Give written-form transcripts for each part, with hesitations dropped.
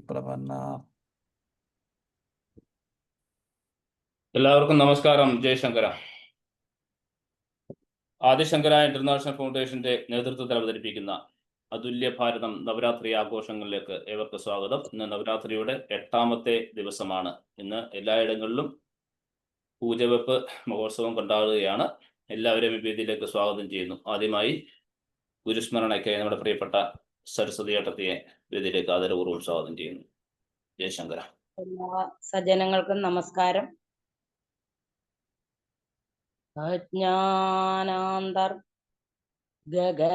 പ്രപന്ന. എല്ലാവർക്കും നമസ്കാരം. ജയശങ്കര. ആദിശങ്കര ഇന്റർനാഷണൽ ഫൗണ്ടേഷന്റെ നേതൃത്വത്തിൽ അവതരിപ്പിക്കുന്ന അതുല്യ ഭാരതം നവരാത്രി ആഘോഷങ്ങളിലേക്ക് ഏവർക്കും സ്വാഗതം. ഇന്ന് നവരാത്രിയുടെ 8ാമത്തെ ദിവസമാണ്. ഇന്ന് എല്ലായിടങ്ങളിലും പൂജവെപ്പ് മഹോത്സവം കൊണ്ടാടുകയാണ്. എല്ലാവരെയും ഈ വേദിയിലേക്ക് സ്വാഗതം ചെയ്യുന്നു. ആദ്യമായി ഗുരുസ്മരണയ്ക്കായി നമ്മുടെ പ്രിയപ്പെട്ട സരസ്വതി ഏട്ടത്തിയെ വേദിയിലേക്ക് ആദരപൂർവ്വം സ്വാഗതം ചെയ്യുന്നു. ജയശങ്കര. എല്ലാ സജ്ജനങ്ങൾക്കും നമസ്കാരം. അജ്ഞാനാന്തർ ഗഗനപതിതാം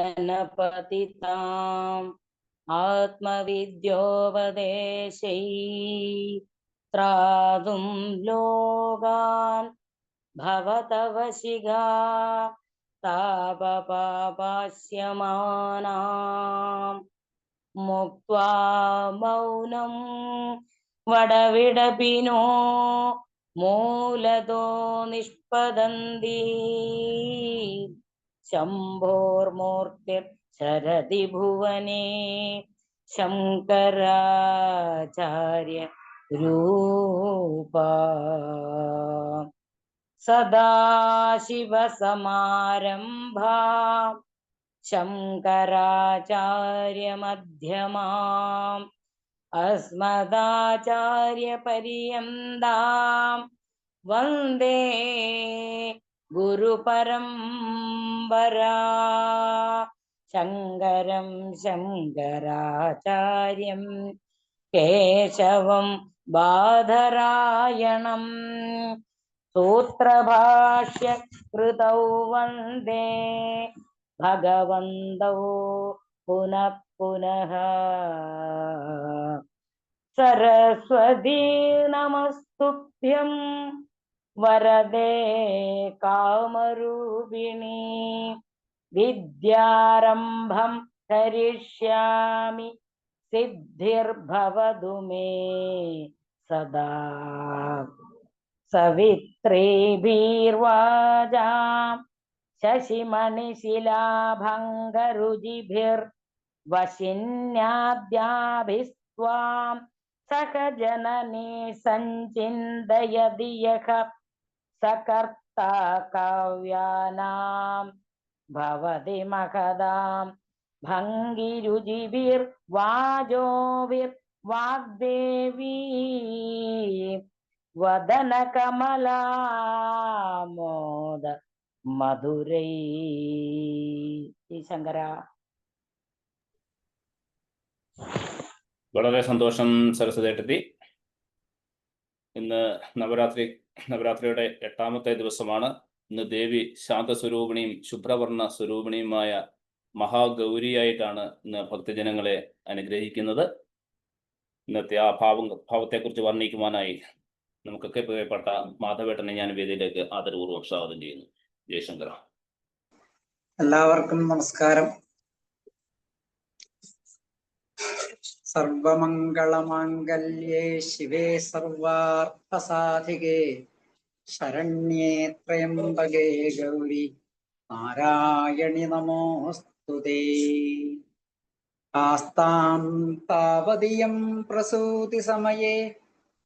ആത്മവിദ്യോപദേശൈ ത്രാതും ലോകാൻ ഭവതവശിഖാ താപപാപാസ്യമാനാം മുക്ത്വാ മൗനം വടവിടപിനോ മൂലതോ നിഷ്പദന്തി ശംഭോർമൂർത്തിർ ശരതി ഭുവനേ ശങ്കരാചാര്യ രൂപാ സദാശിവസമാരംഭാ ശങ്കരാചാര്യമധ്യമാം അസ്മദാചാര്യപര്യന്താം വന്ദേ ഗുരുപരമ്പരാ. ശങ്കരം ശങ്കരാചാര്യം കേശവം ബാദരായണം സൂത്രഭാഷ്യ കൃതൗ വന്ദേ ഭഗവന്തൗ പുനഃ പുനഃ. സരസ്വതീ നമസ്തുഭ്യം വരദേ കാമരൂപിണി വിദ്യാരംഭം കരിഷ്യാമി സിദ്ധിർഭവതു മേ സദാ. സവിത്രീഭിർവാചാം ശശിമണിശിലാഭംഗരുചിഭിർവശിന്യാദ്യാഭിസ്ത്വാം സഹജനനീ സഞ്ചിന്തയതി യഃ സകർത്താ കാവ്യാനാം ഭവതി മഹദാം ഭംഗിരുചിഭിർവാജോഭിർവാഗ്ദേവീ വദനകമലാമോദ മധുരൈ. ശങ്കര. വളരെ സന്തോഷം സരസ്വതി ഏട്ടത്തി. ഇന്ന് നവരാത്രിയുടെ 8ാമത്തെ ദിവസമാണ്. ഇന്ന് ദേവി ശാന്തസ്വരൂപിണിയും ശുഭ്രവർണ്ണ സ്വരൂപിണിയുമായ മഹാഗൗരിയായിട്ടാണ് ഇന്ന് ഭക്തജനങ്ങളെ അനുഗ്രഹിക്കുന്നത്. ഇന്നത്തെ ആ ഭാവത്തെക്കുറിച്ച് വർണ്ണിക്കുവാനായി നമുക്കൊക്കെ പ്രിയപ്പെട്ട മാധവേട്ടനെ ഞാൻ വേദിയിലേക്ക് ആദരപൂർവ്വം സ്വാഗതം ചെയ്യുന്നു. ജയശങ്കര. എല്ലാവർക്കും നമസ്കാരം. സർവമംഗളമാംഗല്യേ ശിവേ സർവാർത്ഥസാധികേ ശരണ്യേ ത്രയംബകേ ഗൗരി നാരായണി നമോസ്തുതേ. ആസ്താം താവതിയം പ്രസൂതി സമയേ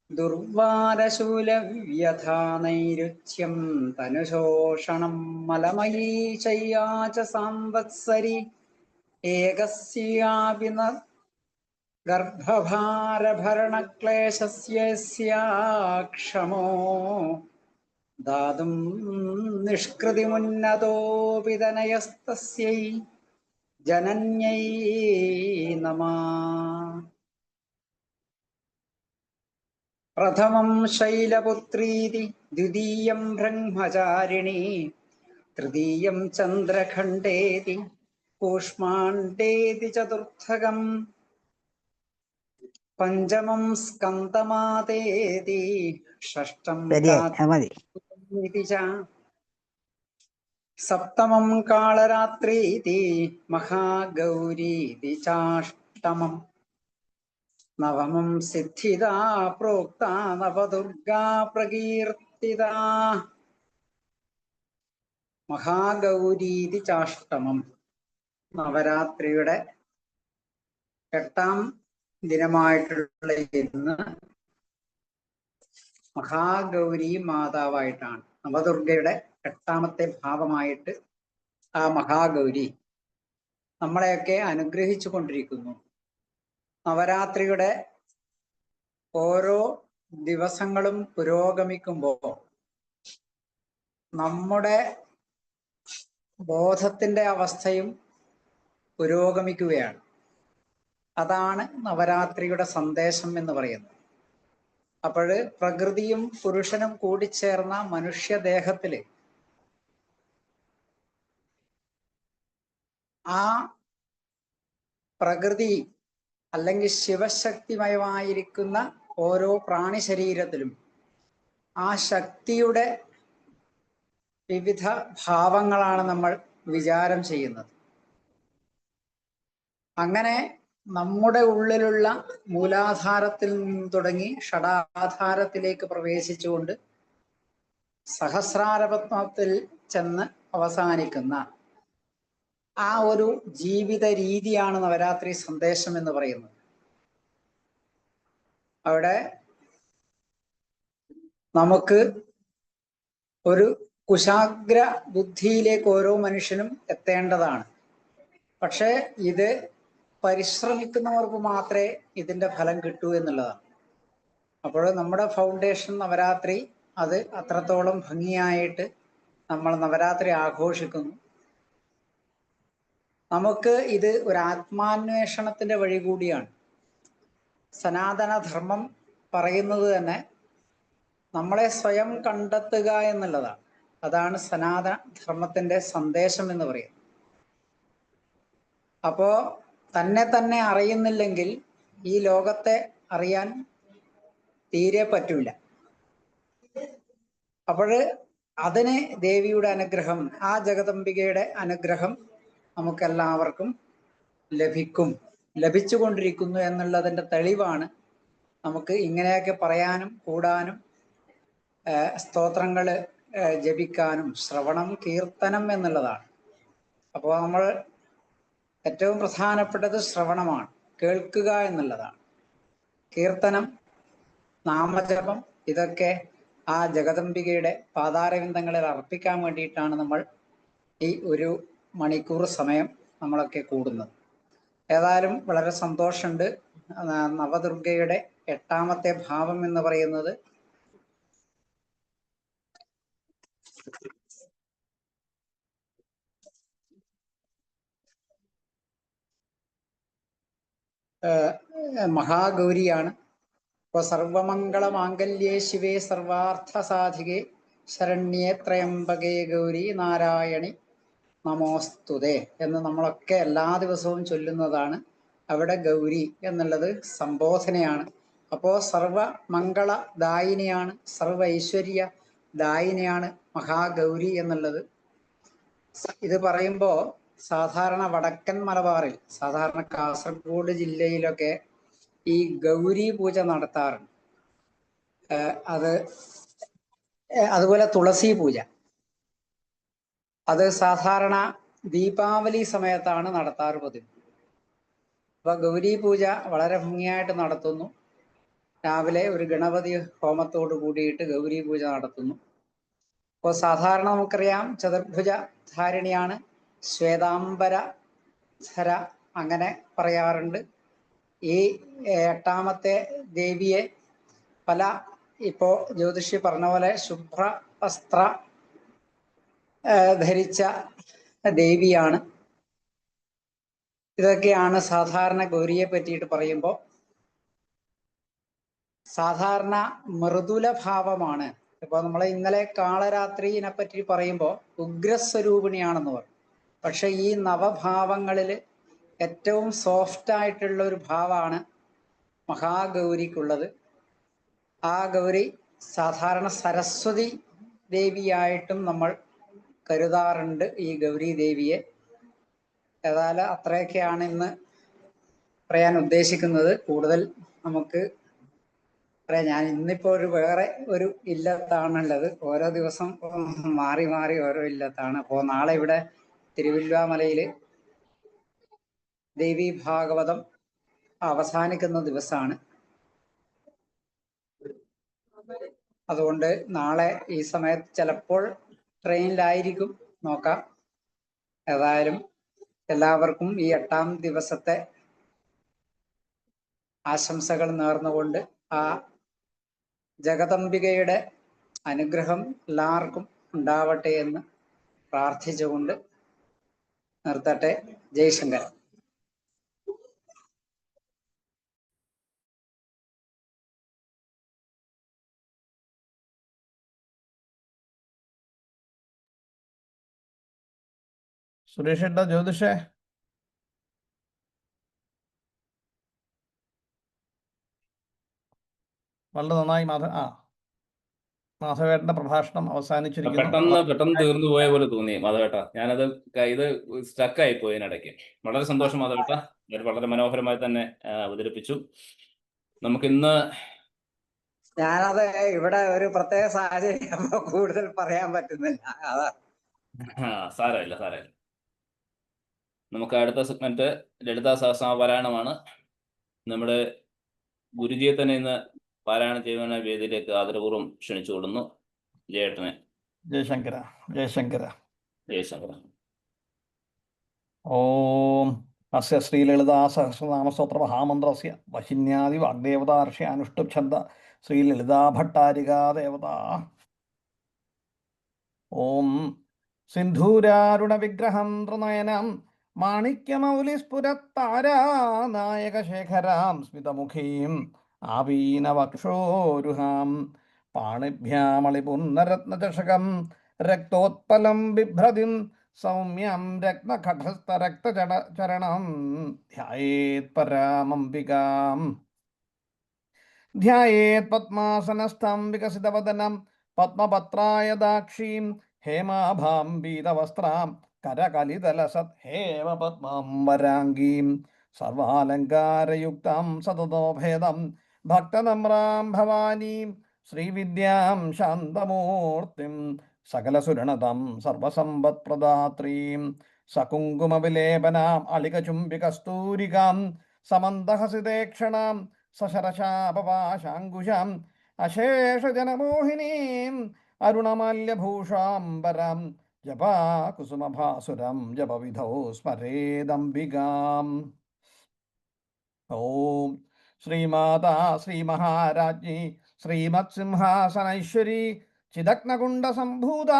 ദുർവാരശൂലവ്യഥാ നൈരുച്യം തനുശോഷണം മലമയീ ശയ്യാ ച സാംവത്സരി ഏകസ്യാപി ന ഗർഭഭാരഭരണക്ലേശസ്യസ്യാക്ഷമോ ദാതും നിഷ്കൃതിമുന്നതോപി തനയസ്തസ്യൈ ജനന്യൈ നമഃ. പ്രഥമം ശൈലപുത്രീതി ദ്വിതീയം ബ്രഹ്മചാരിണീ തൃതീയം ചന്ദ്രഖണ്ഡേതി കൂഷ്മാണ്ഡേതി ചതുർത്ഥകം പഞ്ചമം സ്കന്ദമാതേതി ഷഷ്ടം സപ്തമം കാളരാത്രീതി മഹാഗൗരീതി ചാഷ്ടമം നവമം സിദ്ധിദാ പ്രോക്ത നവദുർഗാ പ്രകീർത്തിതാ മഹാഗൗരീതി ചാഷ്ടമം. നവരാത്രിയുടെ 8ാം ദിനമായിട്ടുള്ള ഇന്ന് മഹാഗൗരി മാതാവായിട്ടാണ്, നവദുർഗയുടെ 8ാമത്തെ ഭാവമായിട്ട് ആ മഹാഗൗരി നമ്മളെയൊക്കെ അനുഗ്രഹിച്ചു കൊണ്ടിരിക്കുന്നു. നവരാത്രിയുടെ ഓരോ ദിവസങ്ങളും പുരോഗമിക്കുമ്പോൾ നമ്മുടെ ബോധത്തിന്റെ അവസ്ഥയും പുരോഗമിക്കുകയാണ്. അതാണ് നവരാത്രിയുടെ സന്ദേശം എന്ന് പറയുന്നത്. അപ്പോൾ പ്രകൃതിയും പുരുഷനും കൂടിച്ചേർന്ന മനുഷ്യദേഹത്തില് ആ പ്രകൃതി അല്ലെങ്കിൽ ശിവശക്തിമയമായിരിക്കുന്ന ഓരോ പ്രാണിശരീരത്തിലും ആ ശക്തിയുടെ വിവിധ ഭാവങ്ങളാണ് നമ്മൾ വിചാരം ചെയ്യുന്നത്. അങ്ങനെ നമ്മുടെ ഉള്ളിലുള്ള മൂലാധാരത്തിൽ നിന്ന് തുടങ്ങി ഷഡാധാരത്തിലേക്ക് പ്രവേശിച്ചുകൊണ്ട് സഹസ്രാരപത്മത്തിൽ ചെന്ന് അവസാനിക്കുന്ന ആ ഒരു ജീവിത രീതിയാണ് നവരാത്രി സന്ദേശം എന്ന് പറയുന്നത്. അവിടെ നമുക്ക് ഒരു കുശാഗ്ര ബുദ്ധിയിലേക്ക് ഓരോ മനുഷ്യനും എത്തേണ്ടതാണ്. പക്ഷെ ഇത് പരിശ്രമിക്കുന്നവർക്ക് മാത്രമേ ഇതിന്റെ ഫലം കിട്ടൂ എന്നുള്ളതാണ്. അപ്പോൾ നമ്മുടെ ഫൗണ്ടേഷൻ നവരാത്രി അത് അത്രത്തോളം ഭംഗിയായിട്ട് നമ്മൾ നവരാത്രി ആഘോഷിക്കുന്നു. നമുക്ക് ഇത് ഒരു ആത്മാന്വേഷണത്തിന്റെ വഴി കൂടിയാണ്. സനാതന ധർമ്മം പറയുന്നത് തന്നെ നമ്മളെ സ്വയം കണ്ടെത്തുക എന്നുള്ളതാണ്. അതാണ് സനാതന ധർമ്മത്തിന്റെ സന്ദേശം എന്ന് പറയുന്നത്. അപ്പോ തന്നെ അറിയുന്നില്ലെങ്കിൽ ഈ ലോകത്തെ അറിയാൻ തീരെ പറ്റൂല. അപ്പോൾ അതിന് ദേവിയുടെ അനുഗ്രഹം, ആ ജഗദംബികയുടെ അനുഗ്രഹം നമുക്കെല്ലാവർക്കും ലഭിച്ചുകൊണ്ടിരിക്കുന്നു എന്നുള്ളതിന്റെ തെളിവാണ് നമുക്ക് ഇങ്ങനെയൊക്കെ പറയാനും കൂടാനും സ്തോത്രങ്ങൾ ജപിക്കാനും. ശ്രവണം കീർത്തനം എന്നുള്ളതാണ്. അപ്പോൾ നമ്മൾ ഏറ്റവും പ്രധാനപ്പെട്ടത് ശ്രവണമാണ്, കേൾക്കുക എന്നുള്ളതാണ്. കീർത്തനം, നാമജപം, ഇതൊക്കെ ആ ജഗദംബികയുടെ പാതാരവിന്ദങ്ങളിൽ അർപ്പിക്കാൻ വേണ്ടിയിട്ടാണ് നമ്മൾ ഈ 1 മണിക്കൂർ സമയം നമ്മളൊക്കെ കൂടുന്നത്. ഏതായാലും വളരെ സന്തോഷമുണ്ട്. നവദുർഗയുടെ 8ാമത്തെ ഭാവം എന്ന് പറയുന്നത് മഹാഗൗരിയാണ്. ഇപ്പൊ സർവമംഗള മാംഗല്യേ ശിവേ സർവാർത്ഥ സാധികേ ശരണ്യേ ത്രയംബകേ ഗൗരി നാരായണി നമോസ്തുതേ എന്ന് നമ്മളൊക്കെ എല്ലാ ദിവസവും ചൊല്ലുന്നതാണ്. അവിടെ ഗൗരി എന്നുള്ളത് സംബോധനയാണ്. അപ്പോ സർവമംഗള ദായിനിയാണ്, സർവ ഐശ്വര്യ ദായിനിയാണ് മഹാഗൗരി എന്നുള്ളത്. ഇത് പറയുമ്പോൾ സാധാരണ വടക്കൻ മലബാറിൽ, സാധാരണ കാസർഗോഡ് ജില്ലയിലൊക്കെ ഈ ഗൗരി പൂജ നടത്താറുണ്ട്. അതുപോലെ തുളസി പൂജ, അത് സാധാരണ ദീപാവലി സമയത്താണ് നടത്താറ് പതിവ്. അപ്പൊ ഗൗരി പൂജ വളരെ ഭംഗിയായിട്ട് നടത്തുന്നു. രാവിലെ ഒരു ഗണപതി ഹോമത്തോട് കൂടിയിട്ട് ഗൗരി പൂജ നടത്തുന്നു. അപ്പോൾ സാധാരണ നമുക്കറിയാം ചതുർഭുജ ധാരിണിയാണ്, ശ്വേതാംബര ധര അങ്ങനെ പറയാറുണ്ട്. ഈ 8ാമത്തെ ദേവിയെ പല, ഇപ്പോ ജ്യോതിഷി പറഞ്ഞ പോലെ ശുഭ്ര വസ്ത്ര ധരിച്ച ദേവിയാണ്. ഇതൊക്കെയാണ് സാധാരണ ഗൗരിയെ പറ്റിയിട്ട് പറയുമ്പോൾ. സാധാരണ മൃദുല ഭാവമാണ്. ഇപ്പൊ നമ്മൾ ഇന്നലെ കാളരാത്രിനെ പറ്റി പറയുമ്പോൾ ഉഗ്രസ്വരൂപിണിയാണെന്ന് പറഞ്ഞു. പക്ഷെ ഈ നവഭാവങ്ങളിൽ ഏറ്റവും സോഫ്റ്റ് ആയിട്ടുള്ള ഒരു ഭാവമാണ് മഹാഗൗരിക്കുള്ളത്. ആ ഗൗരി സാധാരണ സരസ്വതി ദേവിയായിട്ടും നമ്മൾ കരുതാറുണ്ട് ഈ ഗൗരി ദേവിയെ. ഏതായാലും അത്രയൊക്കെയാണ് ഇന്ന് പറയാൻ ഉദ്ദേശിക്കുന്നത്. കൂടുതൽ നമുക്ക് പറയാം. ഞാൻ ഇന്നിപ്പോ വേറെ ഒരു ഇല്ലത്താണുള്ളത്. ഓരോ ദിവസം മാറി മാറി ഓരോ ഇല്ലത്താണ്. അപ്പോൾ നാളെ ഇവിടെ തിരുവില്വാമലയിൽ ദേവി ഭാഗവതം അവസാനിക്കുന്ന ദിവസമാണ്. അതുകൊണ്ട് നാളെ ഈ സമയത്ത് ചിലപ്പോൾ ട്രെയിനിലായിരിക്കും, നോക്കാം. ഏതായാലും എല്ലാവർക്കും ഈ 8-ാം ദിവസത്തെ ആശംസകൾ നേർന്നുകൊണ്ട് ആ ജഗദംബികയുടെ അനുഗ്രഹം എല്ലാവർക്കും ഉണ്ടാവട്ടെ എന്ന് പ്രാർത്ഥിച്ചുകൊണ്ട് നിർത്തട്ടെ. ജയശങ്കർ. സുരേഷ് ഏട്ടാ, ജ്യോതിഷേ വളരെ നന്നായി. മാധവേട്ടന്റെ പ്രഭാഷണം അവസാനിച്ചിരിക്കുന്നു. പെട്ടെന്ന് തീർന്നു പോയ പോലെ തോന്നി മാധവേട്ട. ഞാനത് ഇത് സ്റ്റക്കായി പോയതിനിടയ്ക്ക്. വളരെ സന്തോഷം മാധവേട്ട, വളരെ മനോഹരമായി തന്നെ അവതരിപ്പിച്ചു. നമുക്കിന്ന് ഞാനത് ഇവിടെ ഒരു പ്രത്യേക സാഹചര്യം കൂടുതൽ പറയാൻ പറ്റുന്നില്ല, അതാ. സാരമില്ല. നമുക്ക് അടുത്ത സെഗ്മെന്റ് ലളിതാ സഹസ്രനാമ പാരായണമാണ്. നമ്മുടെ ഗുരുജിയെ തന്നെ ഇന്ന് പാരായണം ചെയ്യുവാനായി വേദിയിലേക്ക് ആദരപൂർവ്വം ക്ഷണിച്ചുകൊള്ളുന്നു. ജയേട്ടനെ. ജയശങ്കര. ഓം അസ്യ ശ്രീലളിതാ സഹസ്രനാമസ്തോത്ര മഹാമന്ത്രസ്യ വശിന്യാദി വാഗ്ദേവതാർഷി അനുഷ്ടുപ്ഛന്ദ ശ്രീലളിതാ ഭട്ടാരികാ ദേവത. ഓം സിന്ധൂരാരുണ വിഗ്രഹം ത്രിനയനം മാണിക്യമൗലിസ്ഫുരത്താരാനായകശേഖരാം സ്മിതമുഖീം ആവീനവക്ഷോരുഹാം പാണിഭ്യാമളിപുന്നരത്നചഷകം രക്തോത്പലം ബിഭ്രതിം സൗമ്യം രത്നഘടസ്ഥരക്തചരണം ധ്യായേത് പരാമംബികാം. ധ്യായേത് പദ്മാസനസ്ഥം വികസിതവദനം പത്മപത്രായദാക്ഷീം ഹേമാഭാം പീതവസ്ത്രാം കരകലിതലസത് ഹേമ പദ്മാം വരാംഗീം സർവാലങ്കാരയുക്താം സതതോഭേദം ഭക്തനമ്രാം ഭവാനീം ശ്രീവിദ്യാം ശാന്തമൂർത്തിം സകലസുരണതം സർവസമ്പത്പ്രദാത്രീം സകുങ്കുമവിലേപനാം അളികചുംബികസ്തൂരികാം സമന്തഹസിതേക്ഷണാം സശരശാപപാശാങ്കുശാം അശേഷജനമോഹിനീം അരുണമാല്യഭൂഷാംബരം ജപാകുസുമഭാസുരം ജപവിധൗ സ്മരേദംബികാം. ഓം ശ്രീമാതാ ശ്രീമഹാരാജ്ഞി ശ്രീമത്സിംഹാസനൈശ്വരി ചിദഗ്നകുണ്ഡസംഭൂത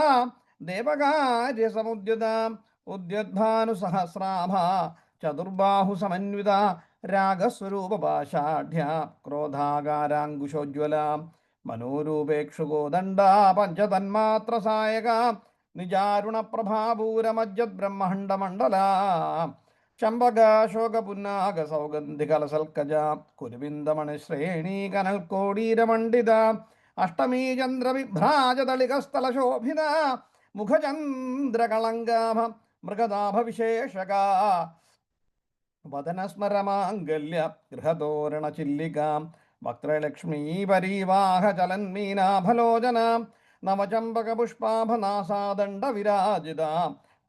ദേവകാര്യസമുദ്യുത ഉദ്യുദ്ഭാനുസഹസ്രാഭ ചതുർബാഹുസമന്വിത രാഗസ്വരൂപപാഷാഢ്യ ക്രോധാകാരാങ്കുശോജ്വല മനോരൂപേക്ഷുഗോദണ്ഡ പഞ്ചതന്മാത്രസായക നിജാരുണപ്രഭാപൂരമജ്ജദ്ബ്രഹ്മാണ്ഡമണ്ഡല ചമ്പകാശോകപുന്നാഗ സൗഗന്ധികലസൽക്കജ കുരുവിന്ദമണിശ്രേണീ കനൽക്കോടീരമണ്ഡിത അഷ്ടമീ ചന്ദ്രവിഭ്രാജതളികസ്ഥലശോഭിത മുഖചന്ദ്രകളങ്കാഭ മൃഗദാഭവിശേഷക വദനസ്മരമാംഗല്യ ഗൃഹതോരണചില്ലികാം വക്രലക്ഷ്മീ പരീവാഹ ചലന്മീനാഭലോചന നവചമ്പകപുഷ്പാഭനാസാദണ്ഡ വിരാജിത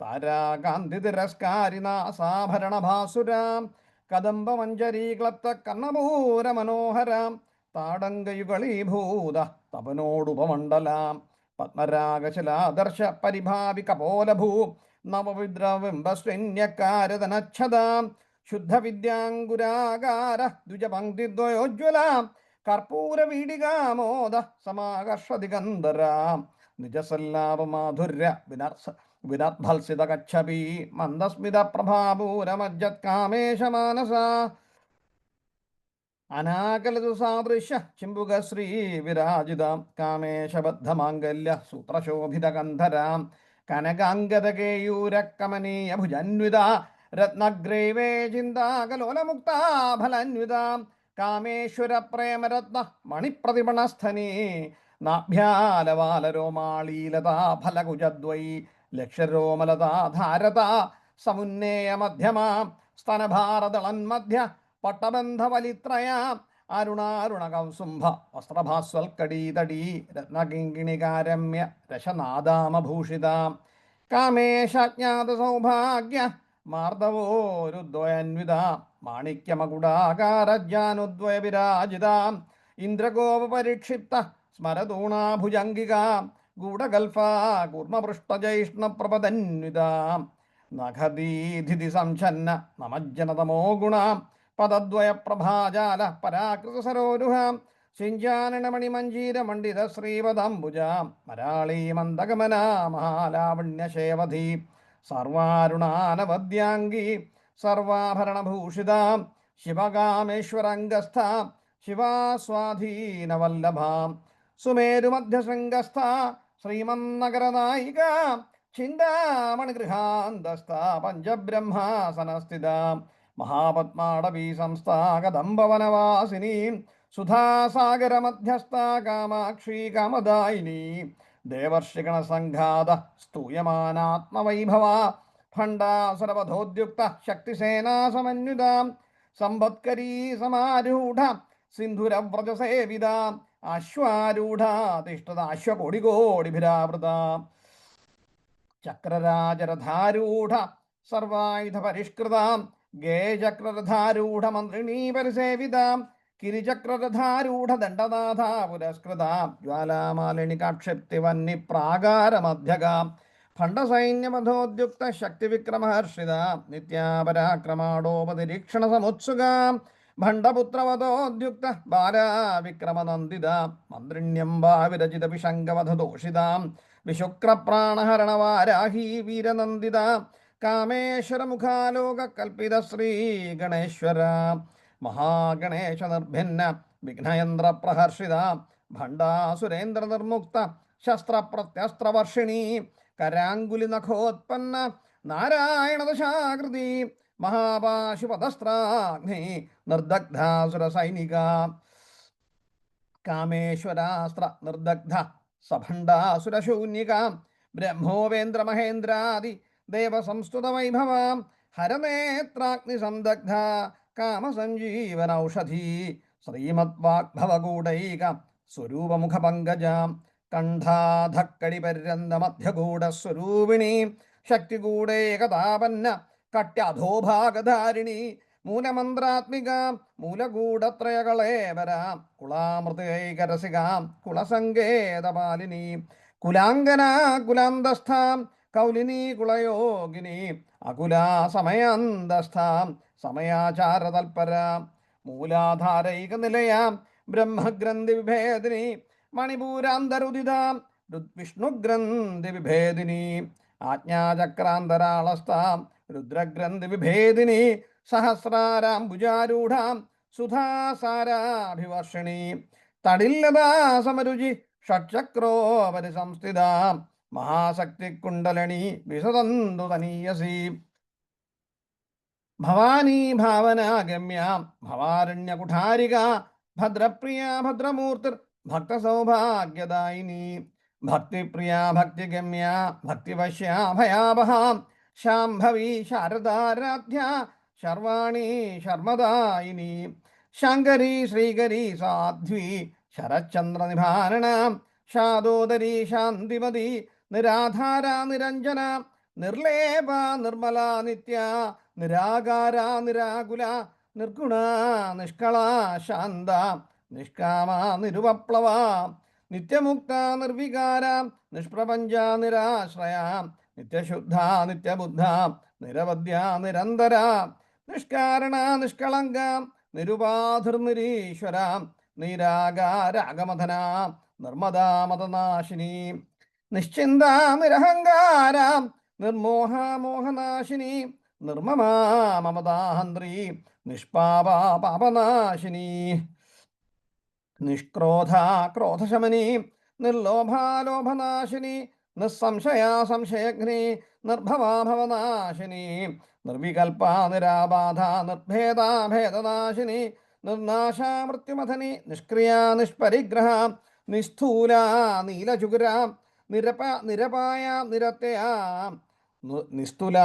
താരാകാന്തിതിരസ്കാരിനാസാഭരണഭാസുരാം കദംബമഞ്ജരീക്ലപ്ത കർണമൂരമനോഹരാം താടങ്കയുഗളീഭൂത തപനോടുപമണ്ഡലാം പത്മരാഗശിലാദർശ പരിഭാവി കപോലഭൂ നവവിദ്രബിംബസ്വന്യകാരതനച്ഛതാം ശുദ്ധവിദ്യാങ്കുരാകാര ദ്വിജപംക്തിദ്വയോജ്വലാം കർപ്പൂരവീടികാമോദ സമാകർഷദിഗന്ധരാം നിജസല്ലാപമാധുര്യ വിനർഭത്സിത കച്ഛപി മന്ദസ്മിത പ്രഭാപൂരമജ്ജത് കാമേശമാനസ അനാകലതു സാദൃശ്യ ചിമ്പുകശ്രീ വിരാജിതാം കാമേശബദ്ധമാംഗല്യ സൂത്രശോഭിതഗന്ധരാം കനകാംഗതകേയൂരക്കമനീയ ഭുജന്വിത രത്നഗ്രൈവേ ചിന്താകലോലമുക്താഫലന്വിതാം കാമേശ്വര പ്രേമരത്ന മണിപ്രതിപണസ്ഥനീ നാഭ്യാലവാലരോമാളീലതാ ഫലകുജദ്വൈ ലക്ഷരോമലതാ ധാരതാ സമുന്നേയ മധ്യമാം സ്തനഭാരദളന്മധ്യ പട്ടബന്ധവലിത്രയാം അരുണാരുണകൗസുംഭ വസ്ത്രഭാസ്വൽക്കടീതടീ രത്നകിങ്കിണികാരമ്യ രശനാദാമഭൂഷിതാം കാമേശജ്ഞാത സൗഭാഗ്യ മാർദ്ദവോരുദ്വയന്വിത മാണിക്യമകുടാകാരജാനുദ്വയ വിരാജിത ഇന്ദ്രഗോപ പരിക്ഷിപ്ത സ്മരതൂണാഭുജംഗിക ഗൂഢകൽഫ കൂർമ്മപൃഷ്ടജൈഷ്ണപ്രപദന്വിത നഖദീധിതി സംഛന്ന നമജ്ജനതമോ ഗുണ പദദ്വയ പ്രഭാജാല പരാകൃത സരോരുഹ സിഞ്ചാനണമണിമഞ്ജീരമണ്ഡിത ശ്രീപദംബുജ മരാളീ മന്ദഗമന മഹാലാവണ്യശേവധി സർവാരുണാനവദ്യാംഗി സർവാഭരണഭൂഷിത ശിവകാമേശ്വരംഗസ്ഥ ശിവാസ്വാധീനവല്ലഭ സുമേരുമധ്യശൃംഗസ്ഥ ശ്രീമന്നഗരനായിക ചിന്താമണിഗൃഹാന്തസ്ഥ പഞ്ചബ്രഹ്മാസനസ്ഥിത മഹാപത്മാടവീ സംസ്ഥാ കദംബവനവാസിനി സുധാസാഗരമധ്യസ്ഥ കാമാക്ഷി കാമദായിനി ദേവർഷിഗണസംഘാത സ്തൂയമാനാത്മവൈഭവ ഭണ്ഡാസുരവധോദ്യുക്ത ശക്തിസേനാസമന്വിത സമ്പത്കരീ സമാരൂഢ സിന്ധുരവ്രജസേവിത അശ്വാരൂഢ തിഷ്ഠത അശ്വകോടികോടിഭിരാവൃത ചക്രരാജരഥാരൂഢ സർവായുധ പരിഷ്കൃത ഗേചക്രരഥാരൂഢ മന്ത്രിണീ പരിസേവിത കിരിചക്രരഥാരൂഢ ദണ്ഡനാഥ പുരസ്കൃത ജ്വാലാമാലിനികാക്ഷിപ്തിവന്നി പ്രാകാരമധ്യക ഭണ്ഡസൈന്യമധോദ്യുക്ത ശക്തിവിക്രമഹർഷിത നിത്യാപരാക്രമാടോപനിരീക്ഷണ സമുത്സുക ഭണ്ഡപുത്രവധോദ്യുക്ത ബാലാവിക്രമനന്ദിത മന്ത്രിണ്യംബാവിരചിത വിശങ്കവധദോഷിത വിശുക്രപ്രാണഹരണവാരാഹി വീരനന്ദിത കാമേശ്വരമുഖാലോക കൽപ്പിത ശ്രീ ഗണേശ്വര മഹാഗണേശ നിർഭിന്ന വിഘ്നയന്ത്ര പ്രഹർഷിത ഭണ്ഡാസുരേന്ദ്ര നിർമുക്ത ശസ്ത്രപ്രത്യസ്ത്രവർഷിണി കരാങ്കുലി നഖോത്പന്ന നാരായണദശാകൃതി മഹാപാശുപദസ്ത്രാഗ്നി നിർദഗ്ധാസുര സൈനിക കാമേശ്വരാസ്ത്ര നിർദഗ്ധ സഭണ്ഡാസുരശൂന്യിക ബ്രഹ്മോവേന്ദ്ര മഹേന്ദ്രാദി ദേവസംസ്തുത വൈഭവ ഹരനേത്രാഗ്നി സംദഗ്ധ കാമസഞ്ജീവനൌഷധി ശ്രീമദ്വാഗ്ഭവഗൂഢൈക സ്വരൂപമുഖപങ്കജ കണ്ഠാധക്കടിപര്യന്ത മധ്യഗൂഢസ്വരൂപിണി ശക്തിഗൂഢേകതാപന്ന കട്യധോഭാഗധാരിണി മൂലമന്ത്രാത്മിക മൂലഗൂഢത്രയകളേവര കുളാമൃതൈകരസിക കുളസങ്കേതപാലിനി കുലാംഗന കുലാന്തസ്ഥ കൗലിനി കുളയോഗിനി അകുലാ സമയാന്തസ്ഥ സമയാചാരതൽപര മൂലാധാരൈക നിലയ ബ്രഹ്മഗ്രന്ഥി വിഭേദിനി മണിപൂരാന്തരുദിത വിഷ്ണുഗ്രന്ഥി വിഭേദിനി ആജ്ഞാചക്രാന്തരാളസ്ഥ രുദ്രഗ്രന്ഥി വിഭേദിനി സഹസ്രാരാംബുജാരൂഢ സുധാസാരാഭിവർഷിണി തടില്ലതാ സമരുചി ഷട്ചക്രോപരി സംസ്ഥിത മഹാശക്തി കുണ്ടലിനി വിസതന്തു തനീയസി ഭവാനി ഭാവനാഗമ്യ ഭവാരണ്യകുഠാരിക ഭദ്രപ്രിയ ഭദ്രമൂർത്തിർ ഭക്തസൗഭാഗ്യദായിനി ഭക്തിപ്രിയ ഭക്തിഗമ്യ ഭക്തിവശ്യ ഭയാവഹ ശാംഭവി ശാരദാരാധ്യ ശർവാണി ശർമ്മദായിനി ശങ്കരി ശ്രീകരി സാധ്വി ശരചന്ദ്രനിഭാരണ ശാദോദരി ശാന്തിമതി നിരാധാര നിരഞ്ജന നിർലേപ നിർമ്മല നിത്യ നിരാകാര നിരാകുല നിർഗുണ നിഷ്കള ശാന്ത നിഷ്കാമ നിരുപപ്ലവ നിത്യമുക്ത നിർവികാര നിഷ്പ്രപഞ്ച നിരാശ്രയ നിത്യശുദ്ധ നിത്യബുദ്ധ നിരവധ്യ നിരന്തര നിഷ്കാരണ നിഷ്കളങ്ക നിരുപാധിർനിരീശ്വര നിരാകാരാഗമധന നിർമ്മദാ മതനാശിനി നിശ്ചിന്ത നിരഹങ്കാര നിർമോഹ മോഹനാശിനി നിർമ്മമാ മമതാഹന്ത്രി നിഷ്പാപ പാപനാശിനി നിഷ്ക്രോധ ക്രോധശമനി നിർലോഭാലോഭനാശിനി നിസ്സംശയ സംശയഗ്നി നിർഭവാ ഭവനാശിനി നിർവികൽപ നിരാബാധ നിർഭേദ ഭേദനാശിനി നിർനാശ മൃത്യുമഥനി നിഷ്ക്രിയ നിഷ്പരിഗ്രഹ നിസ്ഥൂല നീലചുകുര നിരപായ നിരത്തയ നിസ്തുല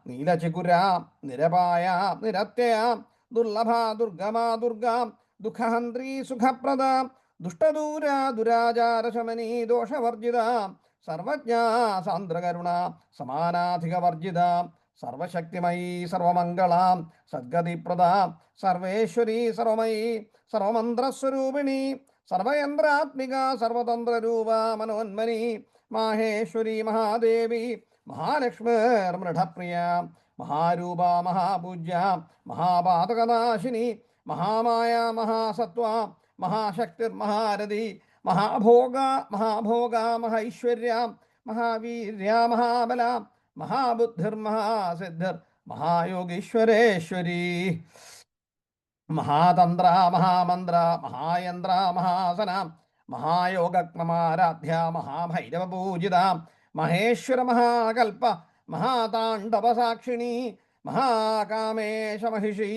നീലചികുര നിരപായ നിരത്യയ ദുർലഭ ദുർഗമ ദുർഗ ദുഃഖഹന്ത്രി സുഖപ്രദ ദുഷ്ടദൂര ദുരാചാരശമനി ദോഷവർജിത സർവജ്ഞ സാന്ദ്രകരുണ സമാനാധികവർജിത സർവശക്തിമയീ സർവമംഗളാം സദ്ഗതിപ്രദാം സർവേശ്വരീ സർവമയീ സർവമന്ത്രസ്വരൂപിണി സർവയന്ത്രാത്മിക സർവതന്ത്രരൂപ മനോന്മനി മാഹേശ്വരി മഹാദേവി മഹാലക്ഷ്മിർമൃഢപ്രിയ മഹാരൂപ മഹാപൂജ്യ മഹാപാതകനാശിനി മഹാമായ മഹാസത്വ മഹാശക്തിർമഹാരഥി മഹാഭോഗ മഹൈശ്വര്യ മഹാവീര്യ മഹാബല മഹാബുദ്ധിർമഹാസിദ്ധിർ മഹായോഗീശ്വരേശ്വരി മഹാതന്ത്ര മഹാമന്ത്ര മഹായന്ത്ര മഹാസന മഹായോഗക്രമാരാധ്യ മഹാഭൈരവപൂജിത മഹേശ്വര മഹാകൽപ്പ മഹാതാണ്ഡവസാക്ഷിണി മഹാകാമേശമഹിഷി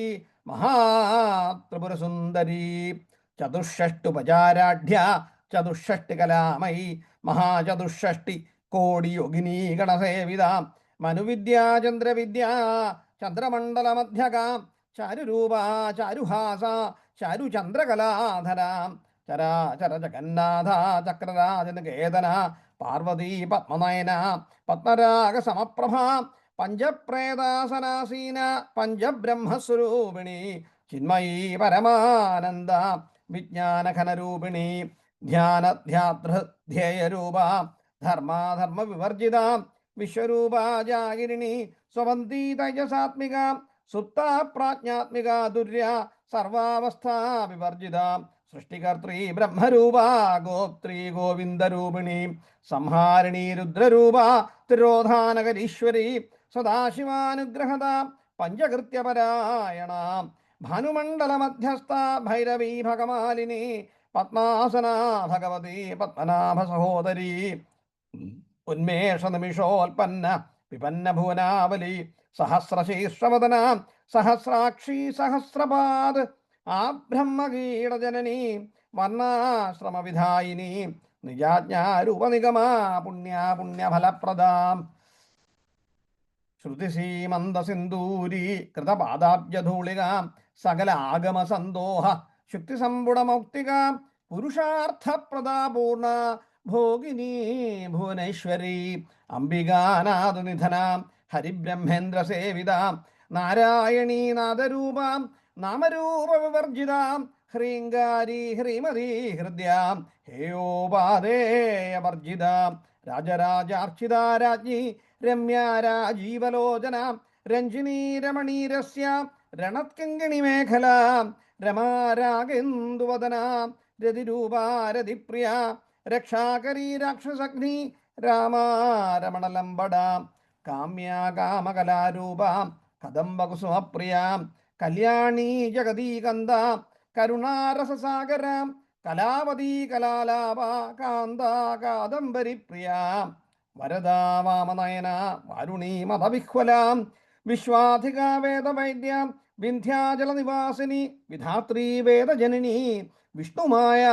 മഹാത്രിപുരസുന്ദരീ ചതുഷ്ഷഷ്ടുപചാരാഢ്യ ചതുഷ്ഷഷ്ടികലാമയി മഹാചതുഷ്ഷഷ്ടി കോടിയോഗിനീ ഗണസേവിത മനുവിദ്യാ ചന്ദ്രവിദ്യ ചന്ദ്രമണ്ഡലമധ്യകാം ചാരുരൂപ ചാരുഹാസ ചാരുചന്ദ്രകലാധര ചരാചര ജഗന്നാഥ ചക്രരാജനികേതന പാർവതീ പത്മനയന പത്മരാഗ സമപ്രഭ പഞ്ചപ്രേതാസനാസീന പഞ്ചബ്രഹ്മസ്വരൂപിണി ചിന്മയീ പരമാനന്ദ വിജ്ഞാനഘനരൂപിണി ധ്യാനധ്യാതൃധ്യേയരൂപ ധർമാധർമ്മ വിവർജിത വിശ്വരൂപ ജാഗിരിണി സ്വവന്തി തൈജസാത്മിക സുപ്ത പ്രാജ്ഞാത്മിക ദുര്യ സർവാവസ്ഥാ വിവർജിത സൃഷ്ടികർत्री ബ്രഹ്മരൂപ ഗോത്രീ ഗോവിന്ദരൂപിണി സംഹാരിണീ രുദ്രരൂപ തിരോധാനകരീശ്വരി സദാശിവാനുഗ്രഹത പഞ്ചകൃത്യപരായണ ഭാനുമണ്ഡലമധ്യസ്ഥ ഭൈരവീ ഭഗമാലിനി പത്മാസന ഭഗവതി പത്മനാഭ സഹോദരീ ഉന്മേഷ നിമിഷോൽപ്പന്ന വിപന്ന ഭുവനാവലി സഹസ്രശീർഷവദന സഹസ്രാക്ഷി സഹസ്രപാദ് ആബ്രഹ്മകീടജനനി വർണ്ണാശ്രമവിധായിനി നിജാജ്ഞാരൂപനിഗമാ പുണ്യഫലപ്രദാം ശ്രുതിസീമന്തസിന്ദൂരീ കൃതപാദാബ്ജധൂളികാം സകല ആഗമസന്തോഹ ശുക്തിസമ്പുടമൗക്തികാം പുരുഷാർത്ഥപ്രദാപൂർണ ഭോഗിനി ഭുവനേശ്വരി അംബികാനാഥനിധനാം ഹരിബ്രഹ്മേന്ദ്രസേവിതാം നാരായണീ നാദരൂപാം നാമരൂപവിവർജിതാം ഹ്രീങ്കാരി ഹ്രീമതി ഹൃദ്യാം ഹേയോപാദേയവർജിതാം രാജരാജാർച്ചിതാ രാജ്ഞി രമ്യാ രാജീവലോചനാം രഞ്ജിനീ രമണീരസ്യാം രണത്കിങ്കിണി മേഖലാം രമാരാഗേന്ദുവദനാം രതിരൂപാരതിപ്രിയ രക്ഷാകരീ രാക്ഷസഗ്നി രാമാരമണലംബടാം കാമ്യാ കാമകലാരൂപാം കദംബകുസുമപ്രിയാം കല്യാണീ ജഗദീകന്ദ കരുണാരസസാഗരാം കലാവതീ കലാലാപ കാന്ത കാദംബരി പ്രിയാം വരദാ വാമനയന വാരുണീ മതവിഹ്വലാം വിശ്വാധിക വേദവൈദ്യാം വിന്ധ്യാചലനിവാസിനി വിധാത്രീ വേദജനനി വിഷ്ണുമായ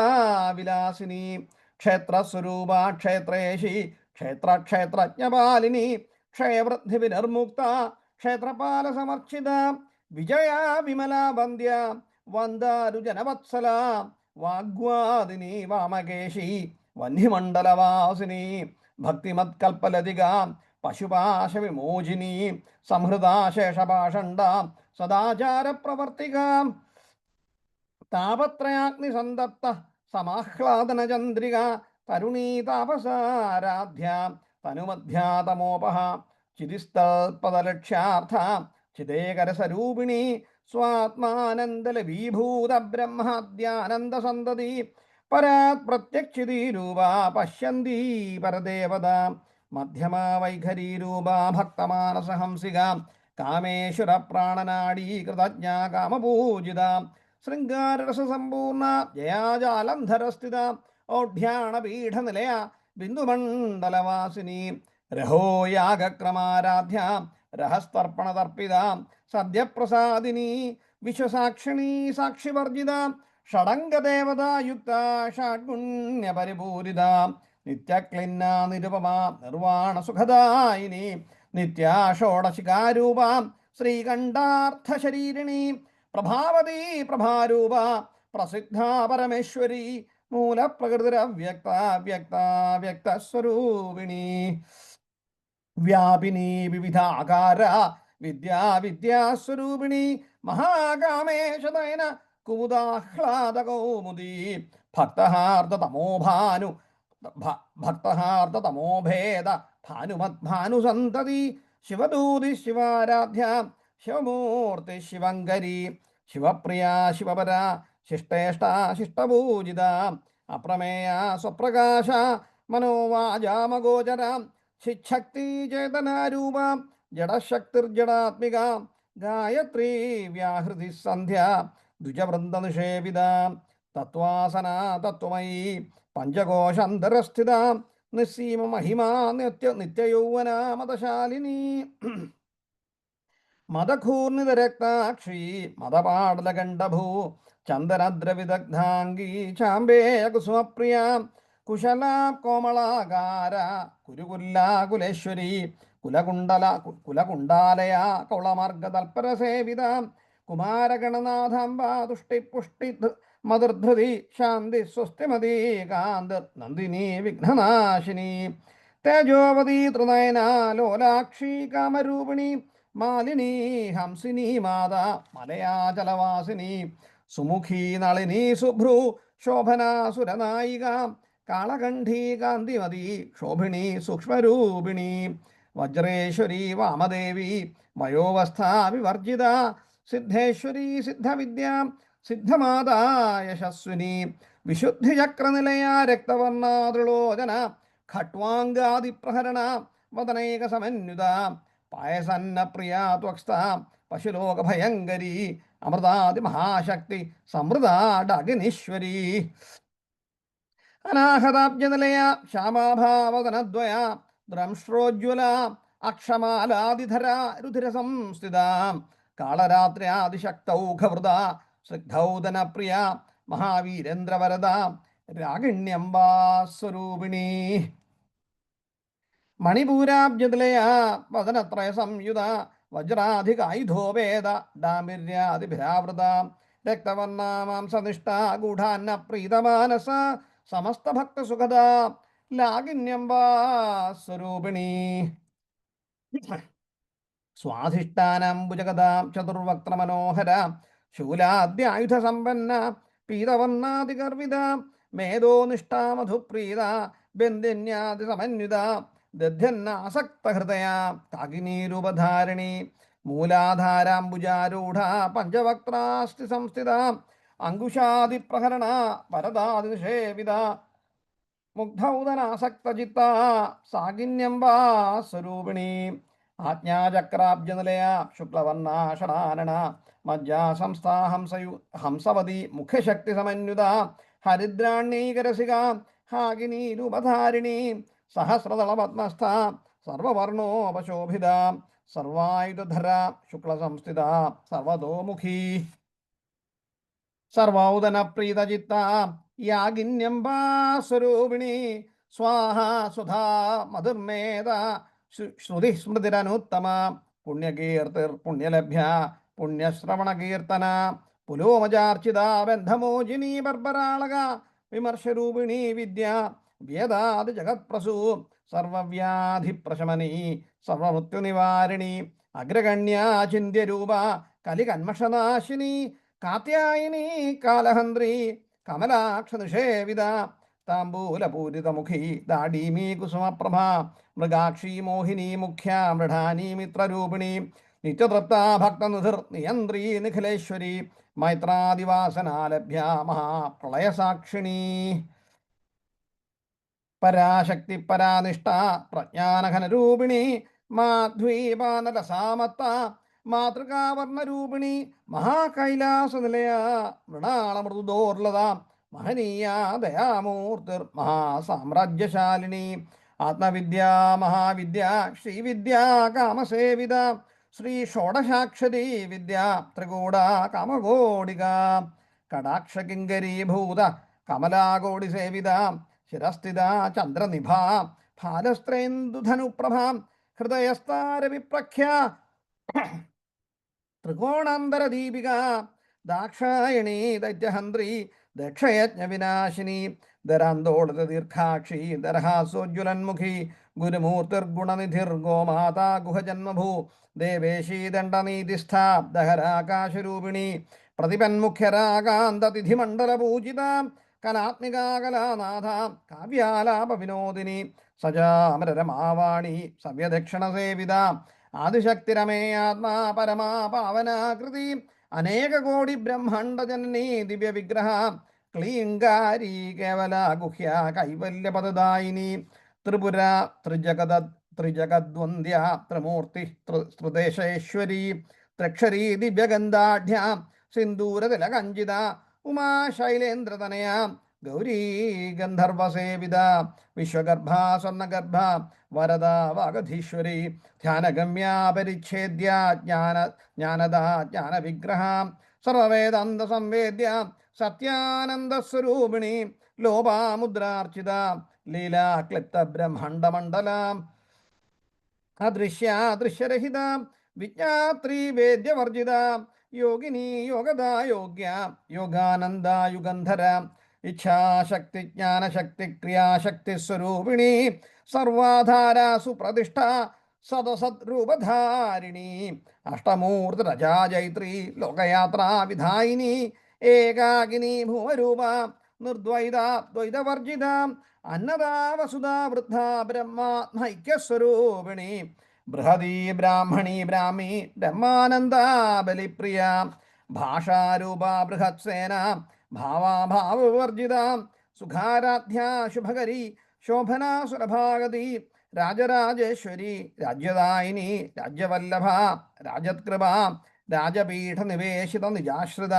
വിലാസിനി ക്ഷേത്രസ്വരൂപ ക്ഷേത്രേശി ക്ഷേത്രജ്ഞപാലിനി ക്ഷയവൃദ്ധി വിനിർമുക്ത ക്ഷേത്രപാലസമർച്ചിത വിജയ വിമല വന്ദ്യ വന്ദാരുജനവത്സല വാഗ്വാദിനി വാമകേശി വന്യമണ്ഡലവാസിനി ഭക്തിമത്കൽപ്പലതിക പശുപാശ വിമോചിനി സംഹൃദാശേഷപാഷണ്ഡ സദാചാരപ്രവർത്തിക താപത്രയാഗ്നിസന്തപ്ത സമാഹ്ലാദനചന്ദ്രിക തരുണീ താപസാരാധ്യ തനുമധ്യാതമോപഹ ചിതിസ്തൽപദലക്ഷ്യാർത്ഥ ചിദേകരസ്വരൂപിണി സ്വാത്മാനന്ദലഭീഭൂത ബ്രഹ്മാദ്യാനന്ദസന്തതി പരാത് പ്രത്യക്ഷിതീരൂപ പശ്യന്തി പരദേവത മധ്യമാ വൈഖരീരൂപ ഭക്തമാനസഹംസിക കാമേശ്വര പ്രാണനാടീ കൃതജ്ഞ കാമപൂജിത ശൃംഗാരരസസമ്പൂർണ ജയാജാലന്ധരസ്ഥിത ഓഢ്യാണപീഠനിലയ ബിന്ദുമണ്ഡലവാസിനി രഹോയാഗക്രമാരാധ്യ രഹസ്തർപ്പണതർപ്പിത സദ്യപ്രസാദിനി വിശ്വസാക്ഷിണീ സാക്ഷിവർജിത ഷഡംഗദേവതായുക്ത ഷഡ്ഗുണ്യപരിപൂരിത നിത്യക്ലിന്ന നിരുപമ നിർവാണസുഖദായിനി നിത്യാഷോഡശികാരൂപ ശ്രീകണ്ഠാർത്ഥശരീരിണി പ്രഭാവതി പ്രഭാരൂപ പ്രസിദ്ധ പരമേശ്വരി മൂലപ്രകൃതിരവ്യക്ത വ്യക്തസ്വരൂപിണി വ്യാപിനി വിവിധാകാര വിദ്യാസ്വരൂപിണി മഹാകാമേശതയന കുമുദാഹ്ലാദകൗമുദി ഭക്തഹാർദ്ദതമോഭാനു ഭക്തഹാർദ്ദതമോഭേദ ഭാനുമദ്ഭാനുസന്തതി ശിവദൂതി ശിവാരാധ്യ ശിവമൂർത്തി ശിവങ്കരി ശിവപ്രിയ ശിവപര ശിഷ്ടേഷ്ട ശിഷ്ടപൂജിത അപ്രമേയ സ്വപ്രകാശ മനോവാചാമഗോചര ചിച്ഛക്തി ചേതനാരൂപ ജഡശക്തിർജടാത്മിക ഗായത്രീ വ്യാഹൃതി സന്ധ്യ ദ്വിജവൃന്ദനിഷേവിത തത്വാസന തത്വമയി പഞ്ചകോശാന്തരസ്ഥിത നിസ്സീമ മഹിമാ നിത്യയൗവന മതശാലിനി മദഘൂർണിതരക്താക്ഷി മദപാടലകണ്ഠഭൂ ചന്ദനദ്രവിദഗ്ധാംഗീ ചാമ്പേയകുസുമപ്രിയ കുശല കോമളാകാര കുരുകുല്ലാകുലേശ്വരി കുലകുണ്ടാലയ കൗളമാർഗതൽപരസേവിത കുമാരഗണനാഥാംബ തുഷ്ടിപുഷ്ടി മധുർധൃതി ശാന്തി സ്വസ്തിമതി കാന്തിർ നന്ദിനി വിഘ്നനാശിനി തേജോവതി ത്രിനയന ലോലാക്ഷി കാമരൂപിണി മാലിനി ഹംസിനി മാതാ മലയാചലവാസിനി സുമുഖി നളിനി ശുഭ്രു ശോഭനാ സുരനായിക കാളകണ്ഠീ കാന്തിമതി ശോഭിണി സൂക്ഷ്മരൂപിണി വജ്രേശ്വരി വാമദേവി വയോവസ്ഥാ വിവർജിത സിദ്ധേശ്വരി സിദ്ധവിദ്യ സിദ്ധമാതാ യശസ്വിനി വിശുദ്ധിചക്രനിലയ രക്തവർണ്ണാതൃളോചന ഖട്വാംഗാദിപ്രഹരണ വദനൈക സമന്വിത പായസന്ന പ്രിയ ത്വക്സ്ഥ പശുലോകഭയങ്കരി അമൃതാദി മഹാശക്തി സമൃതാഡഗിനീശ്വരി അനാഹതാബ്ജനിലയ ശ്യാമാഭാവതനദ്വയ ദ്രംശ്രോജ്വല അക്ഷമാലാദിധര രുധിരസംസ്ഥിത കാളരാത്ര്യാദിശക്തൗഘവൃത സ്നിഗ്ധൗദനപ്രിയ മഹാവീരേന്ദ്രവരദ രാഗിണ്യംബാ സ്വരൂപിണി മണിപൂരാബ്ജനിലയ വദനത്രയ സംയുത വജ്രാധികായുധോവേദ ഡാമിര്യാദിഭിരാവൃത രക്തവർണ്ണ മാംസനിഷ്ഠ ഗൂഢാന്ന പ്രീതമാനസ സമസ്ത ഭക്തസുഖദ ലാഗിന്യംബാ സ്വരൂപിണി സ്വാധിഷ്ഠാനംബുജഗദാം ചതുർവക്ത്രമനോഹര ശൂലാദ്യായുധസമ്പന്ന പീതവർണ്ണാതിഗർവിത മേധോനിഷ്ഠാ മധുപ്രീത ബന്ധിന്യാതിസമന്വിത ദധ്യന്നാസക്തഹൃദയ കാകിനീരൂപധാരിണി മൂലാധാരാംബുജാരൂഢ പഞ്ചവക്ത്രാസ്തി സംസ്ഥിത അങ്കുശാദിപ്രഹരണ വരദാതിനിഷേവിത മുഗ്ധൗദനാസക്തചിത്ത സാകിന്യംബാ സ്വരൂപിണി ആജ്ഞാചക്രാബ്ജനിലയ ശുക്ലവർണ്ണാഷണാനന മജ്ജാ സംസ്ഥാ ഹംസവതി മുഖ്യശക്തി സമന്വിത ഹരിദ്രാണ്യൈകരസിക ഹാകിനീരൂപധാരിണി സഹസ്രദളപത്മസ്ഥ സർവവർണോപശോഭിത സർവായുധര ശുക്ലസംസ്ഥിത സർവതോമുഖി സർവൗദന പ്രീതചിത്ത യാഗിന്യംബാ സ്വരൂപിണി സ്വാഹ സുധാ മധുർമേധ ശ്രുതി സ്മൃതിരനുത്തമ പുണ്യകീർത്തിർ പുണ്യലഭ്യ പുണ്യശ്രവണകീർത്തന പുലോമജാർച്ചിത ബന്ധമോചിനി ബർബരാളക വിമർശരൂപിണി വിദ്യ വേദാദി ജഗത്പ്രസൂ സർവവ്യാധിപ്രശമനി സർവമൃത്യുനിവാരിണി അഗ്രഗണ്യ ചിന്ത്യരൂപ കലികന്മഷനാശിനി കാത്യായനി കാലഹന്ത്രി കമലാക്ഷനിഷേവിത താംബൂലപൂരിതമുഖി ദാഡീമീ കുസുമപ്രഭ മൃഗാക്ഷി മോഹിനി മുഖ്യ മൃഢാനി മിത്രരൂപിണി നിത്യതൃപ്ത ഭക്തനിധിർ നിയന്ത്രി നിഖിലേശ്വരി മൈത്രാദിവാസനാലഭ്യ മഹാപ്രളയസാക്ഷിണി പരാശക്തി പരാനിഷ്ഠ പ്രജ്ഞാനഘനരൂപിണി മാധ്വീപാനലസാമത്ത മാതൃകാവർണ്ണരൂപിണി മഹാകൈലാസനിലയ മൃണാളമൃദുദോർലത മഹനീയ ദയാമൂർത്തിർ മഹാസാമ്രാജ്യശാലിനി ആത്മവിദ്യ മഹാവിദ്യ ശ്രീവിദ്യ കാമസേവിത ശ്രീ ഷോഡശാക്ഷരി വിദ്യ ത്രികൂട കാമകോടിക കടാക്ഷകിങ്കരീഭൂത കമലാകോടിസേവിത ശിരസ്ഥിത ചന്ദ്രനിഭ ഫാലസ്ത്രേന്ദുധനുപ്രഭ ഹൃദയസ്ഥാരവിപ്രഖ്യ ത്രികോണാന്തരദീപിക ദാക്ഷായണി ദൈത്യഹന്ത്രി ദക്ഷയജ്ഞ വിനാശിനി ദരാന്തോളിത ദീർഘാക്ഷി ദരഹാസോജ്വലന്മുഖി ഗുരുമൂർത്തിർഗുണനിധിർഗോമാതാ ഗുഹജന്മഭൂ ദേവേശീ ദണ്ഡനീതിസ്ഥാ ദഹരാകാശരൂപിണി പ്രതിപന്മുഖ്യരാകാന്തതിഥിമണ്ഡലപൂജിത കലാത്മികാ കലാനാഥ കാവ്യാലാപ വിനോദിനി സജാമരമാവാണി സവ്യദക്ഷിണസേവിത ആദിശക്തിരമേ ആത്മാ പരമാ പാവനാകൃതി അനേക കോടി ബ്രഹ്മാണ്ഡ ജനനീ ദിവ്യ വിഗ്രഹ ക്ലീങ്കാരി കേവല ഗുഹ്യ കൈവല്യപദദായിനി ത്രിപുര ത്രിജഗദ്വന്ദ്യ ത്രിമൂർത്തി ത്രിദേശേശ്വരി ത്രക്ഷരീ ദിവ്യഗന്ധാഢ്യ സിന്ദൂരതിലകഞ്ചിത ഉമാ ശൈലേന്ദ്രതനയ ഗൗരീ ഗന്ധർവസേവിത വിശ്വഗർഭ സ്വർണഗർഭ വരദ വാഗധീശ്വരി ധ്യാനഗമ്യ പരിച്ഛേദ്യ ജ്ഞാനദ ജ്ഞാനവിഗ്രഹ സർവവേദാന്ത സംവേദ്യ സത്യാനന്ദസ്വരൂപിണി ലോപാമുദ്രാർച്ചിത ലീലാക്ലിപ്ത ബ്രഹ്മാണ്ഡമണ്ഡല അദൃശ്യാദൃശ്യരഹിത വിജ്ഞാത്രി വേദ്യവർജിത യോഗിനി യോഗദാ യോഗ്യ യോഗാനന്ദ യുഗന്ധര ഇച്ഛാശക്തി ജ്ഞാനശക്തി ക്രിയാശക്തി സ്വരൂപിണി സർവാധാര സുപ്രതിഷ്ഠ സദസദ്രൂപധാരിണി അഷ്ടമൂർത്തിരജാജൈത്രി ലോകയാത്രാ വിധായിനി ഏകാകിനി ഭൂമരൂപ നിർദ്വൈത ദ്വൈതവർജിത അന്നദാ വസുധാ വൃദ്ധ ബ്രഹ്മാത്മൈക്യസ്വരൂപിണി ബൃഹദീ ബ്രാഹ്മണി ബ്രാഹ്മി ബ്രഹ്മാനന്ദ ബലിപ്രിയ ഭാഷാരൂപ ബൃഹത്സേന ഭാവാഭാവവർജിത സുഖാരാധ്യ ശുഭകരി ശോഭനാ സുരഭാഗതി രാജരാജേശ്വരി രാജ്യദായിനി രാജ്യവല്ലഭ രാജത്കൃപ രാജപീഠ നിവേശിത നിജാശ്രിത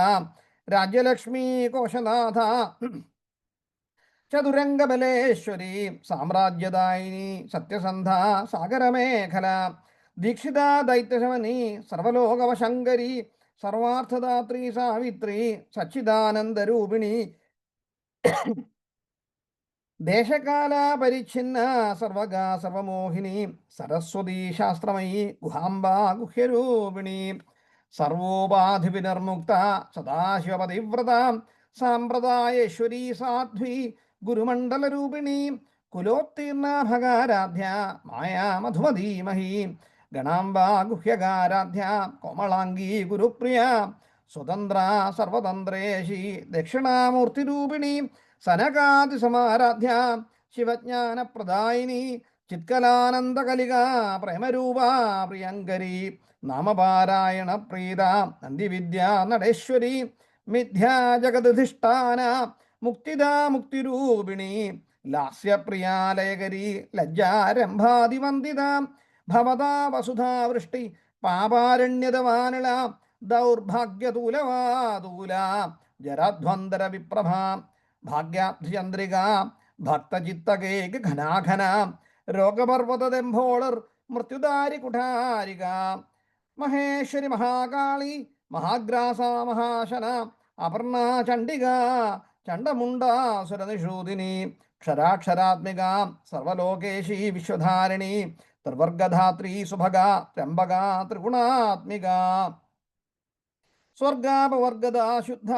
രാജ്യലക്ഷ്മി കോശനാഥ ചതുരംഗബലേശ്വരി സാമ്രാജ്യദായിനി സത്യസന്ധ സാഗരമേഖല ദീക്ഷിത ദൈത്യശമനി സർവലോകവശങ്കരി സർവാർത്ഥദാത്രി സാവിത്രി സച്ചിദാനന്ദരൂപിണി ദേശകാല പരിച്ഛിന്ന സർവഗാ സർവമോഹിനി സരസ്വതീ ശാസ്ത്രമയി ഗുഹാംബ ഗുഹ്യരൂപിണി സർവോപാധിവിനിർമുക്ത സദാശിവപതിവ്രത സാമ്പ്രദായേശ്വരീ സാധ്വി ഗുരുമണ്ഡലരൂപിണി കുലോത്തീർണ ഭഗാരാധ്യ മായാ മധുമധീമഹി ഗണാംബ ഗുഹ്യകാരാധ്യ കോമളാംഗീ ഗുരുപ്രിയ സ്വതന്ത്ര സർവതന്ത്രേശി ദക്ഷിണാമൂർത്തിരൂപിണി സനകാതിസമാരാധ്യ ശിവജ്ഞാനപ്രദായിനി ചിത്കലാനന്ദകലിക പ്രേമരൂപ പ്രിയങ്കരി നാമപാരായണ പ്രീത നന്ദിവിദ്യ നടേശ്വരി മിഥ്യാ ജഗദധിഷ്ഠാന മുക്തിദാ മുക്തിരൂപിണി ലാസ്യപ്രിയാലയകരി ലജ്ജാരംഭാതിവന്ദിത ഭവതാ വസുധാ വൃഷ്ടി പാപാരണ്യതവാനിള ദൗർഭാഗ്യതൂലവാതൂല ജരാധ്വന്തര വിപ്രഭ ഭാഗ്യാബ്ധിചന്ദ്രിക ഭക്തചിത്തകേക ഘനാഘന രോഗപർവതദംഭോളർ മൃത്യുദാരി കുഠാരിക മഹേശ്വരി മഹാകാളി മഹാഗ്രാസ മഹാശന അപർണ ചണ്ഡിക ചണ്ഡമുണ്ടാസുരനിഷൂദിനി ക്ഷരാക്ഷരാത്മിക സർവലോകേശി വിശ്വധാരിണി ത്രിവർഗധാത്രി സുഭഗ ത്രംബക ത്രിഗുണാത്മിക സ്വർഗാപവർഗദാ ശുദ്ധ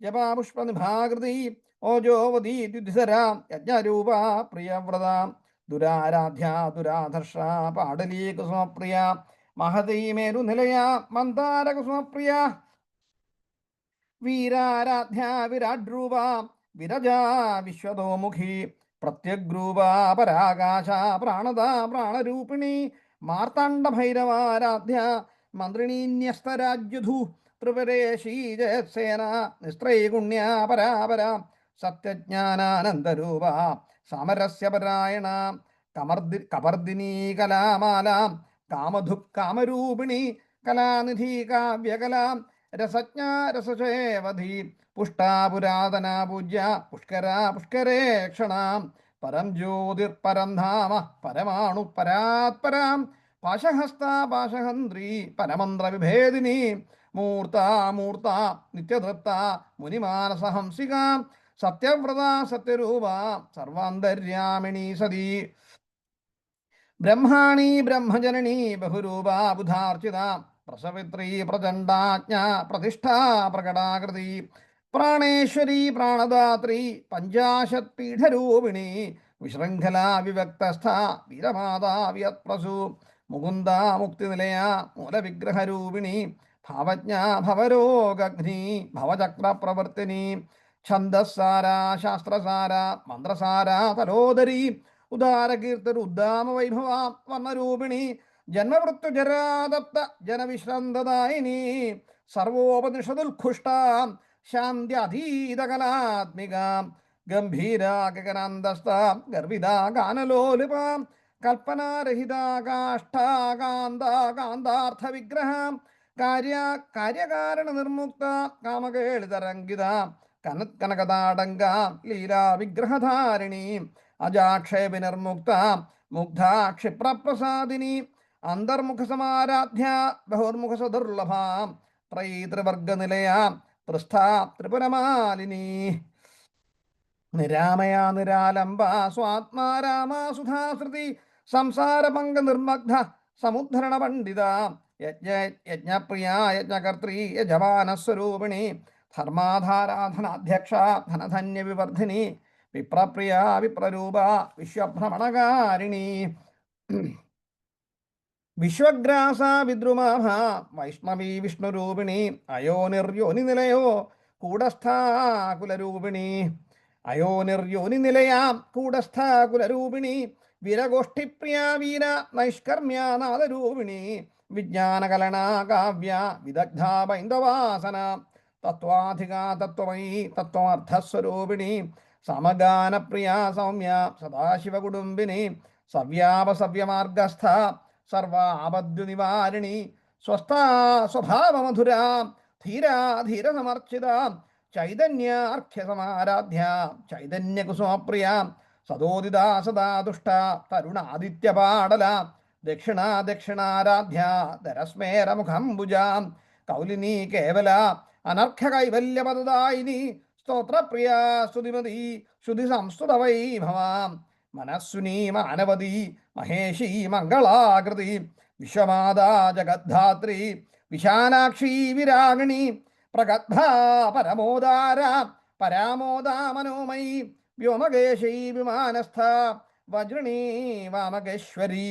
ജപാപുഷ്പനിഭാകൃതി ഓജോവതി ദ്യുധിധര യജ്ഞരൂപ പ്രിയവ്രത ദുരാരാധ്യ ദുരാധർഷ പാടലീ കുസുമപ്രിയ മഹതീ മേരുനിലയ മന്ദാര കുസുമപ്രിയ വീരാരാധ്യ വിരാഡ്രൂപ വിരജാ വിശ്വതോമുഖി പ്രത്യഗ്രൂപ പരാകാശ പ്രാണദ പ്രാണരൂപിണി മാർത്താണ്ഡ ഭൈരവാരാധ്യ മന്ത്രിണീന്യസ്തരാജ്യുധു ത്രിപുരേശീ ജയത്സേന നിസ്ത്രൈഗുണ്യ പരാപര സത്യജ്ഞാനാനന്ദരൂപ സമരസ്യ പരായണ കപർദിനീ കലാമാല കാമധുക്കാമരൂപിണി കലാനിധി കാവ്യകല രസജ്ഞ രസചേവധി പുഷ്ടാ പുരാതന പൂജ്യ പുഷ്കര പുഷ്കരേക്ഷണ പരം ജ്യോതിർപരം ധാമ പരമാണു പരാത്പരാം പാശഹസ്ത പാശഹന്ത്രി പരമന്ത്ര വിഭേദിനി മൂർത്ത മൂർത്ത നിത്യതൃപ്ത മുനിമാനസഹംസിക സത്യവ്രത സത്യരൂപ സർവാന്തര്യാമിണി സതി ബ്രഹ്മാണി ബ്രഹ്മജനനി ബഹുരൂപ ബുധാർച്ചിത പ്രസവിത്രീ പ്രചണ്ഡാജ്ഞ പ്രതിഷ്ഠാ പ്രകടാകൃതി പ്രാണേശ്വരി പ്രാണദാത്രി പഞ്ചാശത് പീഠരൂപിണി വിശൃംഖല വിവക്തസ്ഥ വീരമാതാ വിയത്പ്രസു മുകുന്ദ മുക്തിനിലയ മൂലവിഗ്രഹരൂപിണി ഭാവജ്ഞ ഭവരോഗഗ്നി ഭവചക്രപ്രവർത്തിനി ഛന്ദസാര ശാസ്ത്രസാര മന്ത്രസാര തലോദരി ഉദാരകീർത്തിരുദ്ദാമവൈഭവ വർണ്ണരൂപിണി ജന്മമൃത്യുജരാതപ്ത ജനവിശ്രന്തദായിനി സർവോപനിഷദുൽഖുഷ്ട ശാന്ത്യധീതകലാത്മിക ഗംഭീര ഗഗനാന്തസ്ഥ ഗർവിത ഗാനലോലുപ കൽപ്പനാരഹിത കാഷ്ഠാകാന്ത കാന്താർത്ഥ വിഗ്രഹ കാര്യകാരണ നിർമുക്ത കാമകേളിതരംഗിത കനകതാടങ്ക ലീലാ വിഗ്രഹധാരിണി അജാക്ഷേപിനിർമുക്ത മുഗ്ധ ക്ഷിപ്രപ്രസാദിനി അന്തർമുഖസമാരാധ്യ ബഹുർമുഖസദുർലഭ ത്രൈത്രിവർഗനിലയ പൃഷ്ഠ ത്രിപുരമാലിനി നിരാമയ നിരാലംബ സ്വാത്മാ രാമ സുധാശ്രുതി സംസാരപങ്ക നിർമഗ്ധ സമുദ്ധരണ പണ്ഡിത യജ്ഞപ്രിയ യജ്ഞകർत्री യജമാനസ്വരൂപിണി ധർമാധാരാധനാധ്യക്ഷ ധനധന്യ വിവർധിനി വിപ്രപ്രിയ വിപ്രരൂപ വിശ്വഭ്രമണകാരിണി വിശ്വഗ്രാസ വിദ്രുമാഭ വൈഷ്ണവി വിഷ്ണുരൂപിണി അയോനിർയോനി നിലയോ കൂടസ്ഥാകുലരൂപിണി അയോനിർയോനി നിലയാ കൂടസ്ഥാകുലരൂപിണി വീരഗോഷ്ഠിപ്രിയ വീര നൈഷ്കർമ്മ്യനാദരൂപിണി വിജ്ഞാനകലന കാവ്യ വിദഗ്ധ ബൈന്ദവാസന തത്വാധിക തത്വമയി തത്വമർത്ഥസ്വരൂപിണി സമഗാനപ്രിയ സൗമ്യ സദാശിവകുടുംബിനി സവ്യാപസവ്യമാർഗസ്ഥ സർവാപദ്യുനിവാരിണി സ്വസ്ഥാ സ്വഭാവമധുര ധീരാ ധീരസമർച്ചിത ചൈതന്യാർഘ്യസമാരാധ്യ ചൈതന്യകുസുമപ്രിയ സദോദിത സദാ ദുഷ്ട തരുണാദിത്യപാടല ദക്ഷിണ ദക്ഷിണാരാധ്യ ധരസ്മേരമുഖംബുജ കൗലിനി കേവല അനർഘ കൈവല്യപദദായിനി സ്തോത്രപ്രിയ സ്തുതിമതി ശ്രുതി സംസ്തുത വൈഭവ മനസ്സുനി മാനവതി മഹേഷി മംഗളാകൃതി വിശ്വമാതാ ജഗദ്ധാത്രി വിശാലാക്ഷി വിരാഗിണി പ്രഗദ്ഭ പരമോദാര പരാമോദ മനോമയി വ്യോമകേശൈ വിമാനസ്ഥ വജ്രണി വാമകേശ്വരി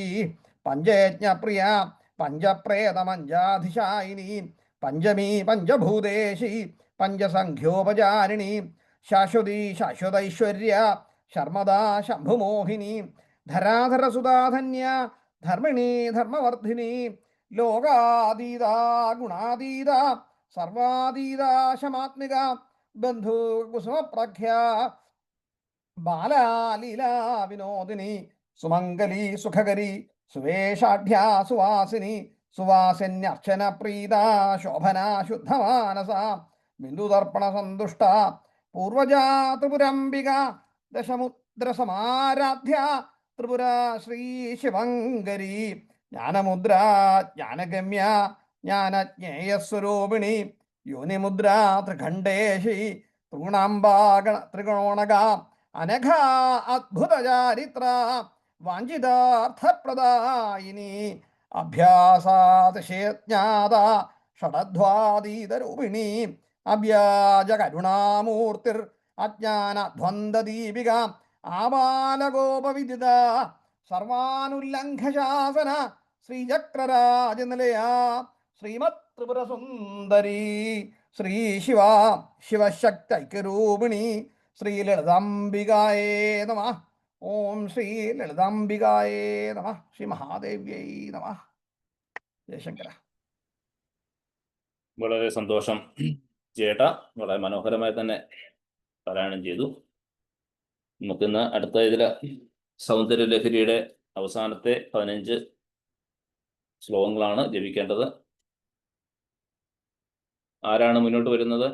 പഞ്ചയജ്ഞപ്രിയ പഞ്ചപ്രേതമഞ്ജാധിശായിനി പഞ്ചമി പഞ്ചഭൂതേശി പഞ്ചസംഖ്യോപചാരിണി ശാശ്വതി ശാശ്വതൈശ്വര്യ ശർമ്മദാ ശംഭുമോഹിനി ധരാധരസുധാധന്യ ധർമ്മിണി ധർമ്മവർദ്ധിനി ലോകാതീത ഗുണാതീത സർവാതീത ശമാത്മിക ബന്ധു കുസുമപ്രഖ്യ ബാലാലീലാ വിനോദിനി സുമംഗലി സുഖകരി സുവേഷാഢ്യ സുവാസിനി സുവാസിന്യർച്ചന പ്രീത ശോഭന ശുദ്ധമാനസ ബിന്ദുതർപ്പണ സന്തുഷ്ട പൂർവജാ ത്രിപുരംബിക ദശമുദ്രസമാരാധ്യ ത്രിപുര ശ്രീ ശിവങ്കരി ജ്ഞാനമുദ്ര ജ്ഞാനഗമ്യ ജ്ഞാനജ്ഞേയസ്വരൂപിണി യോനിമുദ്ര ത്രിഖണ്ഡേശി ത്രിഗുണാംബാഗണ അനഘ അദ്ഭുതചാരിത്ര വാഞ്ചിതാർത്ഥപ്രദായിനി അഭ്യാസാതിശയജ്ഞാത ഷഡധ്വാതീതരൂപിണി അവ്യാജ കരുണാമൂർത്തിർ അജ്ഞാനധ്വന്ദദീപിക ആബാലഗോപവിദിത സർവാനുല്ലംഘശാസന ശ്രീചക്രരാജനിലയ ശ്രീമത് ത്രിപുര സുന്ദരി ശ്രീ ശിവ ശിവശക്തൈക്യരൂപിണി ശ്രീ ലളിതാംബികായേ നമഃ. ഓം ശ്രീ ലളിതാംബികായേ നമഃ. ശ്രീ മഹാദേവ്യൈ നമഃ. ജയശങ്കര. വളരെ സന്തോഷം ചേട്ടാ, വളരെ മനോഹരമായി തന്നെ പാരായണം ചെയ്തു. നമുക്കിന്ന് അടുത്ത ഇതില് സൗന്ദര്യലഹരിയുടെ അവസാനത്തെ 15 ശ്ലോകങ്ങളാണ് ജപിക്കേണ്ടത്. ആരാണ് മുന്നോട്ട് വരുന്നത്?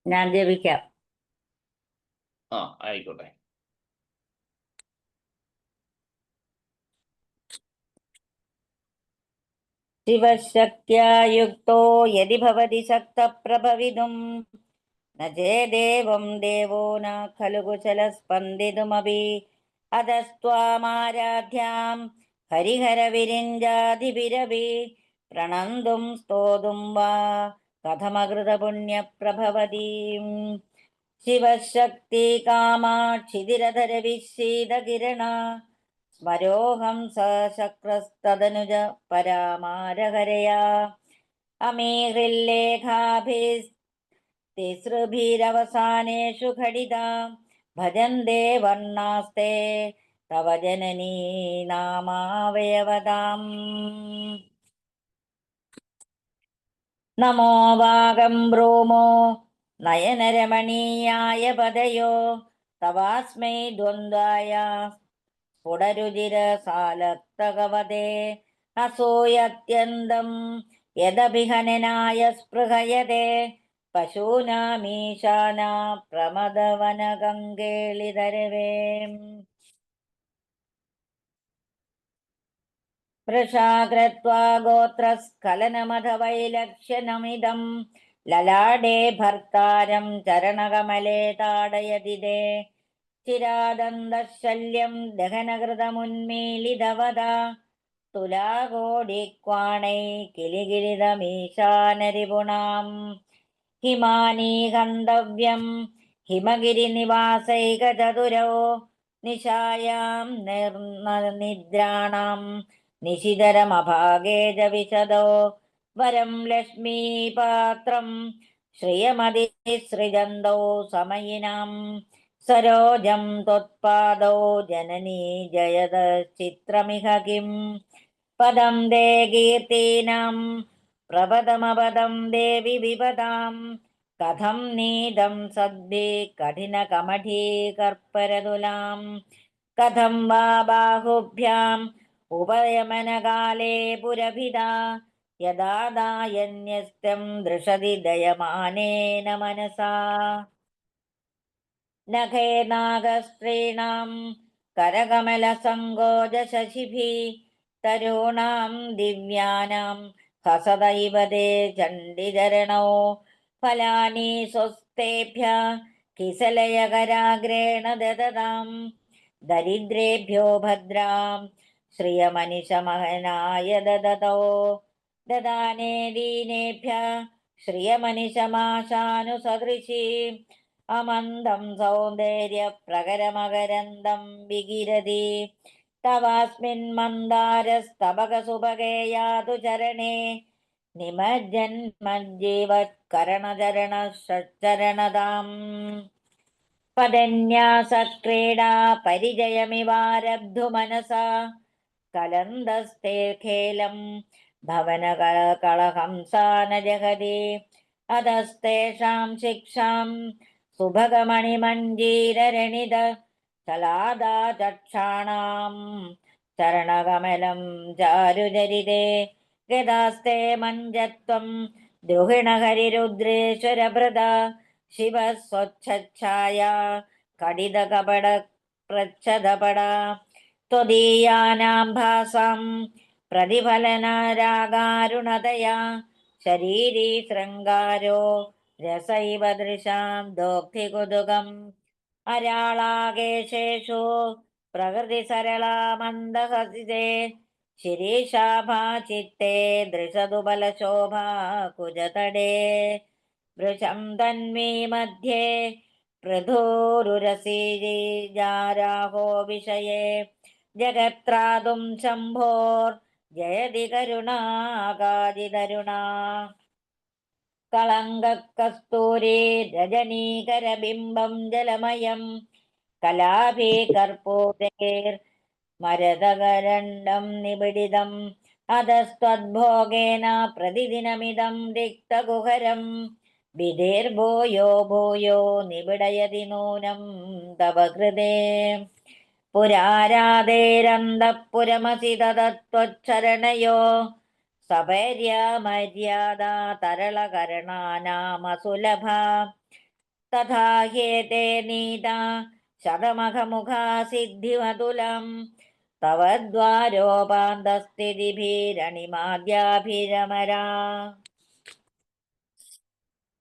ഞാൻ ജപിക്കാം. ആയിക്കോട്ടെ. ശിവശക്ത്യാ യുക്തോ യദി ഭവതി ശക്തപ്രഭവിതും ന ചേദേവം ദേവോ ന ഖലു കുശലസ്പന്ദിതുമപി അധസ്ത്വാമാരാധ്യാം ഹരിഹരവിരിഞ്ചാതിഭിരവി പ്രണന്തും സ്തോതും വാ കഥമകൃതപുണ്യപ്രഭവതീം. ശിവശക്തി കാമാക്ഷിതിരധര വിശീതകിരണ സ്മരോഹം സശക്രസ്തദനുജ പരാമാരഹരയാ അമീഹൃല്ലേഖാഭിസ്തിസൃഭിരവസാനേഷു ഘടിതാ ഭജന്തേ വർണ്ണാസ്തേ തവ ജനനീ നാമാവയവതാം. നമോ വാഗം ബ്രൂമോ നയനരമണീയായ പദയോ തവാസ്മൈ ദ്വന്ദ്വായ സ്ഫുടരുചിരസാലക്തകവതേ അസൂയത്യന്തം യദഭിഹനനായ സ്പൃഹയതേ പശൂനാമീശാന പ്രമദവനഗംഗേളിതരവേ. വൃഷാഗ്രത്വാ ഗോത്രസ്ഖലനമഥവൈലക്ഷ്യനമിദം ലലാടേ ഭർത്താരം ചരണകമലേ താടയതി ദേ ചിരാദന്തശല്യം ദഹനകൃതമുന്മീലിതവദാ തുലാകോടിക്വാണൈ കിലികിലിതമീശാനരിപുണാം ഹിമാനീഹന്തവ്യം ഹിമഗിരിനിവാസൈകചതുരോ നിശായാം നിദ്രാണാം നിശിതരമഭാഗേ ച വിശദോ വരം ലക്ഷ്മീപാത്രം ശ്രിയമതിസൃജന്തോ സമയിനാം സരോജം ത്വത്പാദോ ജനനീ ജയത ചിത്രമിഹ കിം പദം ദേ കീർത്തീനാം പ്രപദമപദം ദേവി വിപദാം കഥം നീതം സദ്ഭി കഠിനകമഠീകർപ്പരതുലാം കഥം വാ ബാഹുഭ്യാം ഉപയമനകാലേ പുരഭിദാ യദാ ദായന്യസ്ത്യം ദൃശതി ദയമാനേന മനസാ നഖേ നാഗസ്ത്രീണാം കരകമലസങ്കോചശശിഭിः തരൂണാം ദിവ്യാനാം ഹസദൈവ തേ ചണ്ഡിചരണോ ഫലാനി സ്വസ്തേഭ്യः കിസലയകരാഗ്രേണ ദദതാം ദരിദ്രേഭ്യോ ഭദ്രാം ശ്രിയമനിശമഹനായ ദദതോ ദദാനേ ദീനേഭ്യः ശ്രിയമനിശമാശാനുസദൃശീ അമന്ദം സൗന്ദര്യ പ്രകരമകരന്തം വികിരതി തവാസ്മിൻ മന്ദാരസ്തബകസുഭഗേ യാതു ചരണേ നിമജ്ജന്മജ്ജീവത്കരണചരണ പദന്യാസക്രീഡാ പരിചയമിവാരബ്ധു മനസാ കലന്തസ്തേ ഖേലം ഭവനകളഹംസാന ജഗതി അധസ്തേഷാം ശിക്ഷാം സുഭഗമണിമഞ്ജീരരണിത ചലാദാ ചക്ഷാണാം ചരണകമലം ചാരുചരിതേ ഗദാസ്തേ മഞ്ജത്വം ദ്രുഹിണഹരിരുദ്രേശ്വരഭൃത ശിവ സ്വച്ഛായ കടിതകപട പ്രച്ഛദപട ത്വദീയാനാം ഭാസാം പ്രതിഫലനരാഗാരുണതയാ ശരീരീ ശൃംഗാരോ രസൈവ ദൃശാം ദോഗ്ധികുതുകം അരാളാകേശേഷു പ്രകൃതി സരളാ മന്ദഹസിതേ ശിരീഷാഭാചിത്തേ ദൃശതു ബലശോഭാ കുജതടേ വൃഷം തന്മീ മധ്യേ പൃഥൂരുരസീജാരാഹോ വിഷയേ ജഗത്രാതും ശംഭോർ ജയതി കരുണാകാജിതരുണാ കളങ്കക്കസ്തൂരി രജനീകരബിംബം ജലമയം കലാഭീ കർപ്പൂരേർ മരതകരണ്ഡം നിബിഡിതം അധസ്ത്വദ്ഭോഗേന പ്രതിദിനമിദം ദിക്തകുഹരം വിധിർഭൂയോ ഭൂയോ നിബിഡയതി നൂനം തവ കൃതേ പുരാരാധേരന്തഃപുരമസി തദത്വച്ഛരണയോ സപര്യമര്യാദാ തരളകരണാനാമസുലഭ തഥാ ഹ്യേതേ നീതാ ശതമഖമുഖാ സിദ്ധിമതുലം തവ ദ്വാരോപാന്തസ്ഥിതിഭിരണിമാദ്യാഭിരമരാ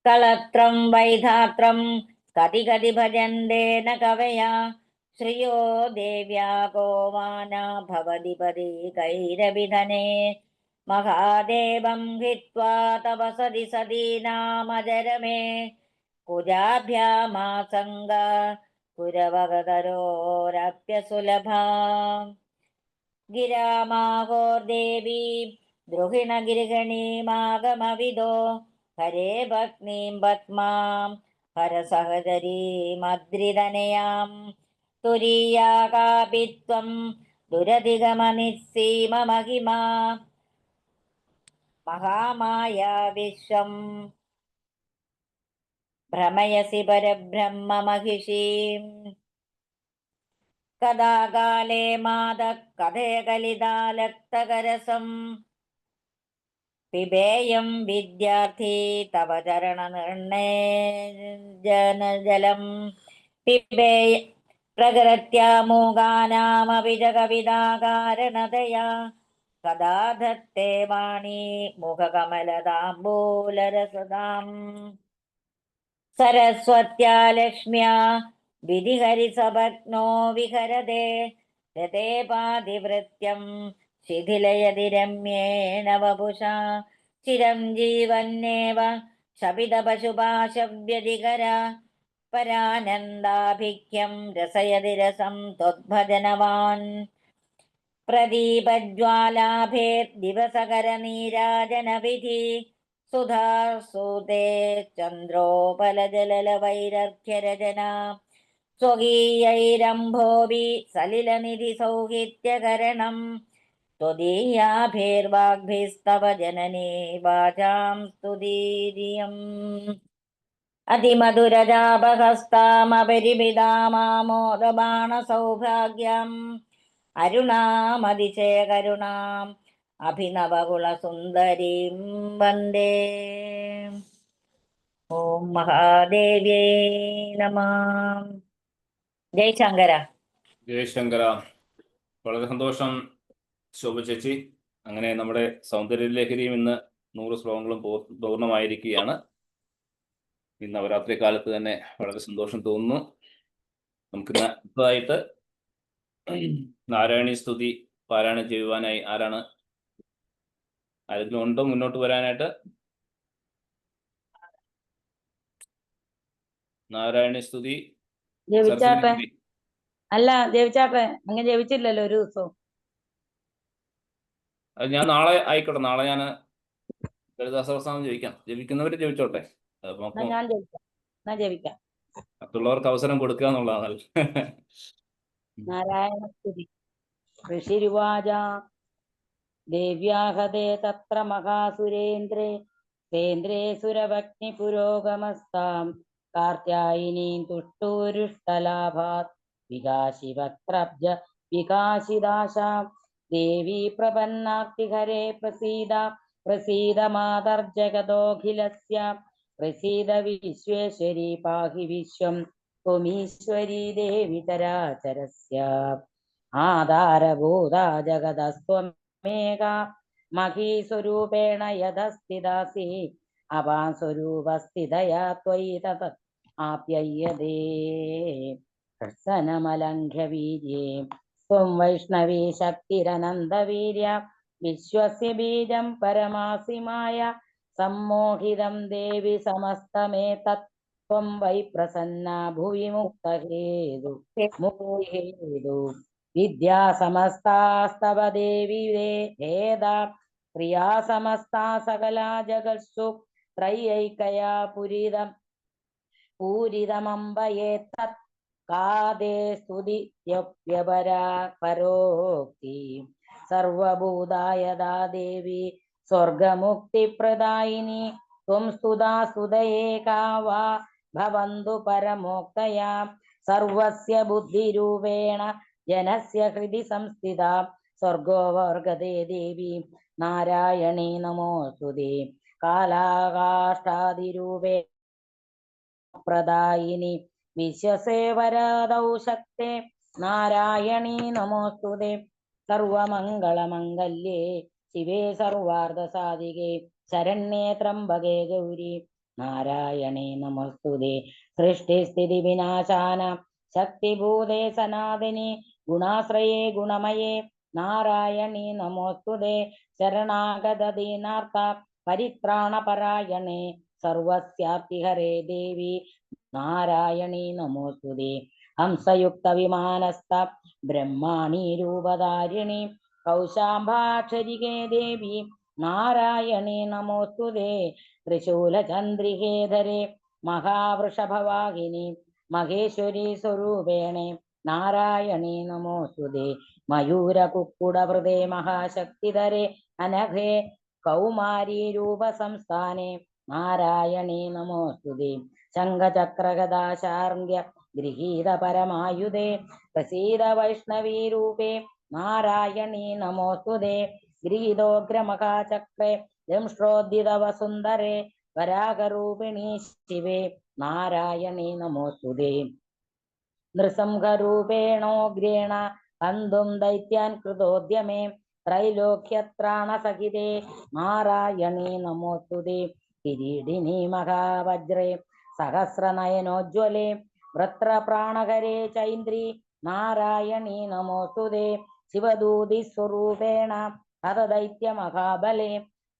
കളത്രം വൈധാത്രം കതി കതി ഭജന്തേ ന കവയാ ശ്രിയോ ദേവ്യാ ഗോവാന ഭവതി പതി കൈരവിധനേ മഹാദേവം ഹിത്വാ തപസതി സദീനാമജരമേ കുജാഭ്യാമാസംഗ പുരവകതരോരപ്യസുലഭാ ഗിരാമാഹോർദേവീ ദ്രുഹിണഗിരിഗണീമാഗമവിദോ ഹരേ ഭഗ്നീം പത്മാം ഹരസഹചരീമദ്രിതനയാം തുരീയാകാപിത്വം ദുരധിഗമനിസ്സീമമഹിമാ മഹാമായ വിശ്വം ഭ്രമയസി പരബ്രഹ്മമഹിഷീം കഥാകാലേ മാതഃ കഥയകലിതാലക്തകരസം പിബേയം വിദ്യാർത്ഥി തവ ചരണനിർണേജനജലം പിബേയ പ്രകൃത്യാമൂകാനാമപി ച കവിതാകാരണതയാ കഥാ ധത്തെ വാണീ മുഖകമലതാംബൂലരസതാം സരസ്വത്യാ ലക്ഷ്മ്യാ വിധിഹരിസഭഗ്നോ വിഹരതേ രതേ പാതിവൃത്യം ശിഥിലയതി രമ്യേണ വപുഷാ ചിരം ജീവന്നേവ ശപിതപശുപാശവ്യധികര പരാനന്ദാഭിഖ്യം രസയതി രസം ത്വദ്ഭജനവാൻ പ്രദീപജ്വാലാഭേർദിവസകര നീരാജനവിധി സുധാസൂതേ ചന്ദ്രോപലജലവൈരർഘ്യരചന സ്വകീയൈരംഭോഭി സലിലനിധി സൗഹിത്യകരണം ത്വദീയാഭിർവാഗ്ഭിസ്തവ ജനനീ വാചാം സ്തുതിരിയം അതിമധുരജാപഹസ്താമപരിമിതാമാമോദബാണസൗഭാഗ്യം അരുണാമതിശയകരുണാം അഭിനവകുളസുന്ദരീം വന്ദേ. ഓം മഹാദേവ്യൈ നമഃ. ജയ് ശങ്കര. ജയശങ്കര. വളരെ സന്തോഷം ശോഭ ചേച്ചി. അങ്ങനെ നമ്മുടെ സൗന്ദര്യലഹരിയും ഇന്ന് 100 ശ്ലോകങ്ങളും പൂർണ്ണമായിരിക്കുകയാണ്. ഈ നവരാത്രി കാലത്ത് തന്നെ വളരെ സന്തോഷം തോന്നുന്നു. നമുക്കിന്ന് അടുത്തതായിട്ട് നാരായണീ സ്തുതി പാരായണം ചെയ്യുവാനായി ആരെങ്കിലും ഉണ്ടോ മുന്നോട്ട് വരാനായിട്ട്? നാരായണീ സ്തുതി ജപിച്ചാട്ടെ. അല്ല ജപിച്ചാട്ടെ, അങ്ങ് ജപിച്ചില്ലല്ലോ ഒരു ദിവസവും. അത് ഞാൻ നാളെ ആയിക്കോട്ടെ. നാളെ ഞാൻ ലളിതാസഹസ്രനാമം ജപിക്കാം. ജപിക്കുന്നവര് ജപിച്ചോട്ടെ. ഞാൻ ജപിക്കാം. മറ്റുള്ളവർക്ക് അവസരം കൊടുക്കുക എന്നുള്ളതാണ്. നാരായണ സ്തുതി. ഋഷിരുവാച ദേവ്യാഹതേ തത്ര മഹാസുരേന്ദ്രേ തേന്ദ്രേ സുരഭഗ്നി പുരോഗമസ്താം കാർത്യായിനീം തുഷ്ടൂരുഷ്ടലാഭാത് വികാശിവക്ത്രബ്ജ വികാശിദാശാം ദേവീ പ്രപന്നാർത്തിഹരേ പ്രസീദ മാതർജഗതോഖിലസ്യ പ്രസീദ വിശ്വേശ്വരി പാഹി വിശ്വം ത്വമീശ്വരീ ദേവി ചരാചരസ്യ ആധാരഭൂതാ ജഗതസ്ത്വമേക മഹീസ്വരൂപേണ യഥസ്ഥിതാസി അപാം സ്വരൂപസ്ഥിതയാ ത്വയി തത് ആപ്യയ്യതേ ദർശനമലംഘ്യ വീര്യേ ത്വം വൈഷ്ണവീ ശക്തിരനന്തവീര്യ വിശ്വസ്യ ബീജം പരമാസി മായ സമ്മോഹിതം ദേവി സമസ്തമേതത് ത്വം വൈ പ്രസന്ന ഭുവി മുക്തഹേതു വിദ്യാ സമസ്താസ്തവ ദേവി വേദ പ്രിയാ സമസ്താ സകലാ ജഗത്സു ത്രൈൈകയാ പൂരിതമംബയേതത് കാദേ സ്തുതി യപ്യപരാ പരോക്തി സർവഭൂതായദാ ദേവി സ്വർഗമുക്തിപ്രദായിനി ത്വം സ്തുതാ സ്തുതയേകാ വാ ഭവന്തു പരമോക്തയാ സർവസ്യ ബുദ്ധിരൂപേണ ജനസ്യ ഹൃദി സംസ്ഥിത സ്വർഗോവർഗതേ ദേവി നാരായണീ നമോസ്തുതേ കാലാകാഷ്ടാദിരൂപേ പ്രദായിനി വിശ്വസേവരദൗ ശക്തേ നാരായണീ നമോസ്തുതേ സർവമംഗളമംഗല്യേ ശിവേ സർവാർദ്ധസാധികേ ശരണ്യേ ത്രംബകേ ഗൗരി നാരായണീ നമോസ്തുതേ സൃഷ്ടിസ്ഥിതി വിനാശാന ശക്തിഭൂതേ സനാതനി ഗുണാശ്രയേ ഗുണമയേ നാരായണീ നമോസ്തുതേ ശരണാഗത ദീനാർത്ഥ പരിത്രാണപരായണേ സർവസ്യാപ്തിഹരേ ദേവി നാരായണീ നമോസ്തുതേ. ഹംസയുക്ത വിമാനസ്ഥ ബ്രഹ്മാണി രൂപധാരിണി കൗശാംഭാക്ഷരികേ ദേവി നാരായണീ നമോസ്തുതേ. ത്രിശൂലചന്ദ്രികേധരേ മഹാവൃഷഭവാഹിനി മഹേശ്വരീ സ്വരൂപേണേ നാരായണീ നമോസ്തുതേ. മയൂരകുക്കുടവൃതേ മഹാശക്തിധരേ അനഘേ കൗമാരീ രൂപസംസ്ഥാനേ നാരായണീ നമോസ്തുതേ. ശംഖചക്രഗദാശാർങ്ഗ്യ ഗൃഹീത പരമായുധേ പ്രസീദ വൈഷ്ണവീ രൂപേ നാരായണീ നമോസ്തുതേ. ഗൃഹീതോഗ്രമഹാചക്രേ ദംഷ്ട്രോദ്ധിതവസുന്ദരേ വരാഹരൂപിണീ ശിവേ നാരായണീ നമോസ്തുതേ. നൃസിംഹരൂപേണോഗ്രേണ ഹന്തും ദൈത്യാൻ കൃതോദ്യമേ ത്രൈലോക്യത്രാണസഹിതേ നാരായണീ നമോസ്തുതേ. കിരീടിനീ മഹാവജ്രേ സഹസ്രനയനോജ്വലേ വൃത്രപ്രാണകരേ ചൈന്ദ്രീ നാരായണീ നമോസ്തുതേ. ശിവദൂതി സ്വരൂപേണ ഹതദൈത്യമഹാബലേ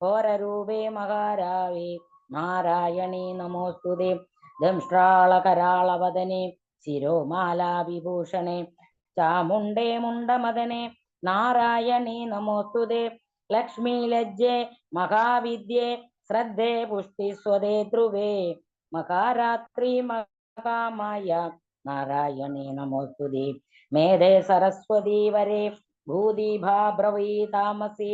ഘോരരൂപേ മഹാരാവേ നാരായണീ നമോസ്തുതേ. ദംഷ്ട്രാളകരാളവദനേ ശിരോമാലാവിഭൂഷണേ ചാമുണ്ടേ മുണ്ടമദനേ നാരായണീ നമോസ്തുതേ. ലക്ഷ്മീ ലജ്ജേ മഹാവിദ്യേ ശ്രദ്ധേ പുഷ്ടിസ്വദേ ധ്രുവേ മഹാരാത്രി മഹാമായ നാരായണീ നമോസ്തുതേ. മേധേ സരസ്വതീ വരേ ഭൂതിഭാ ബ്രവീ താമസി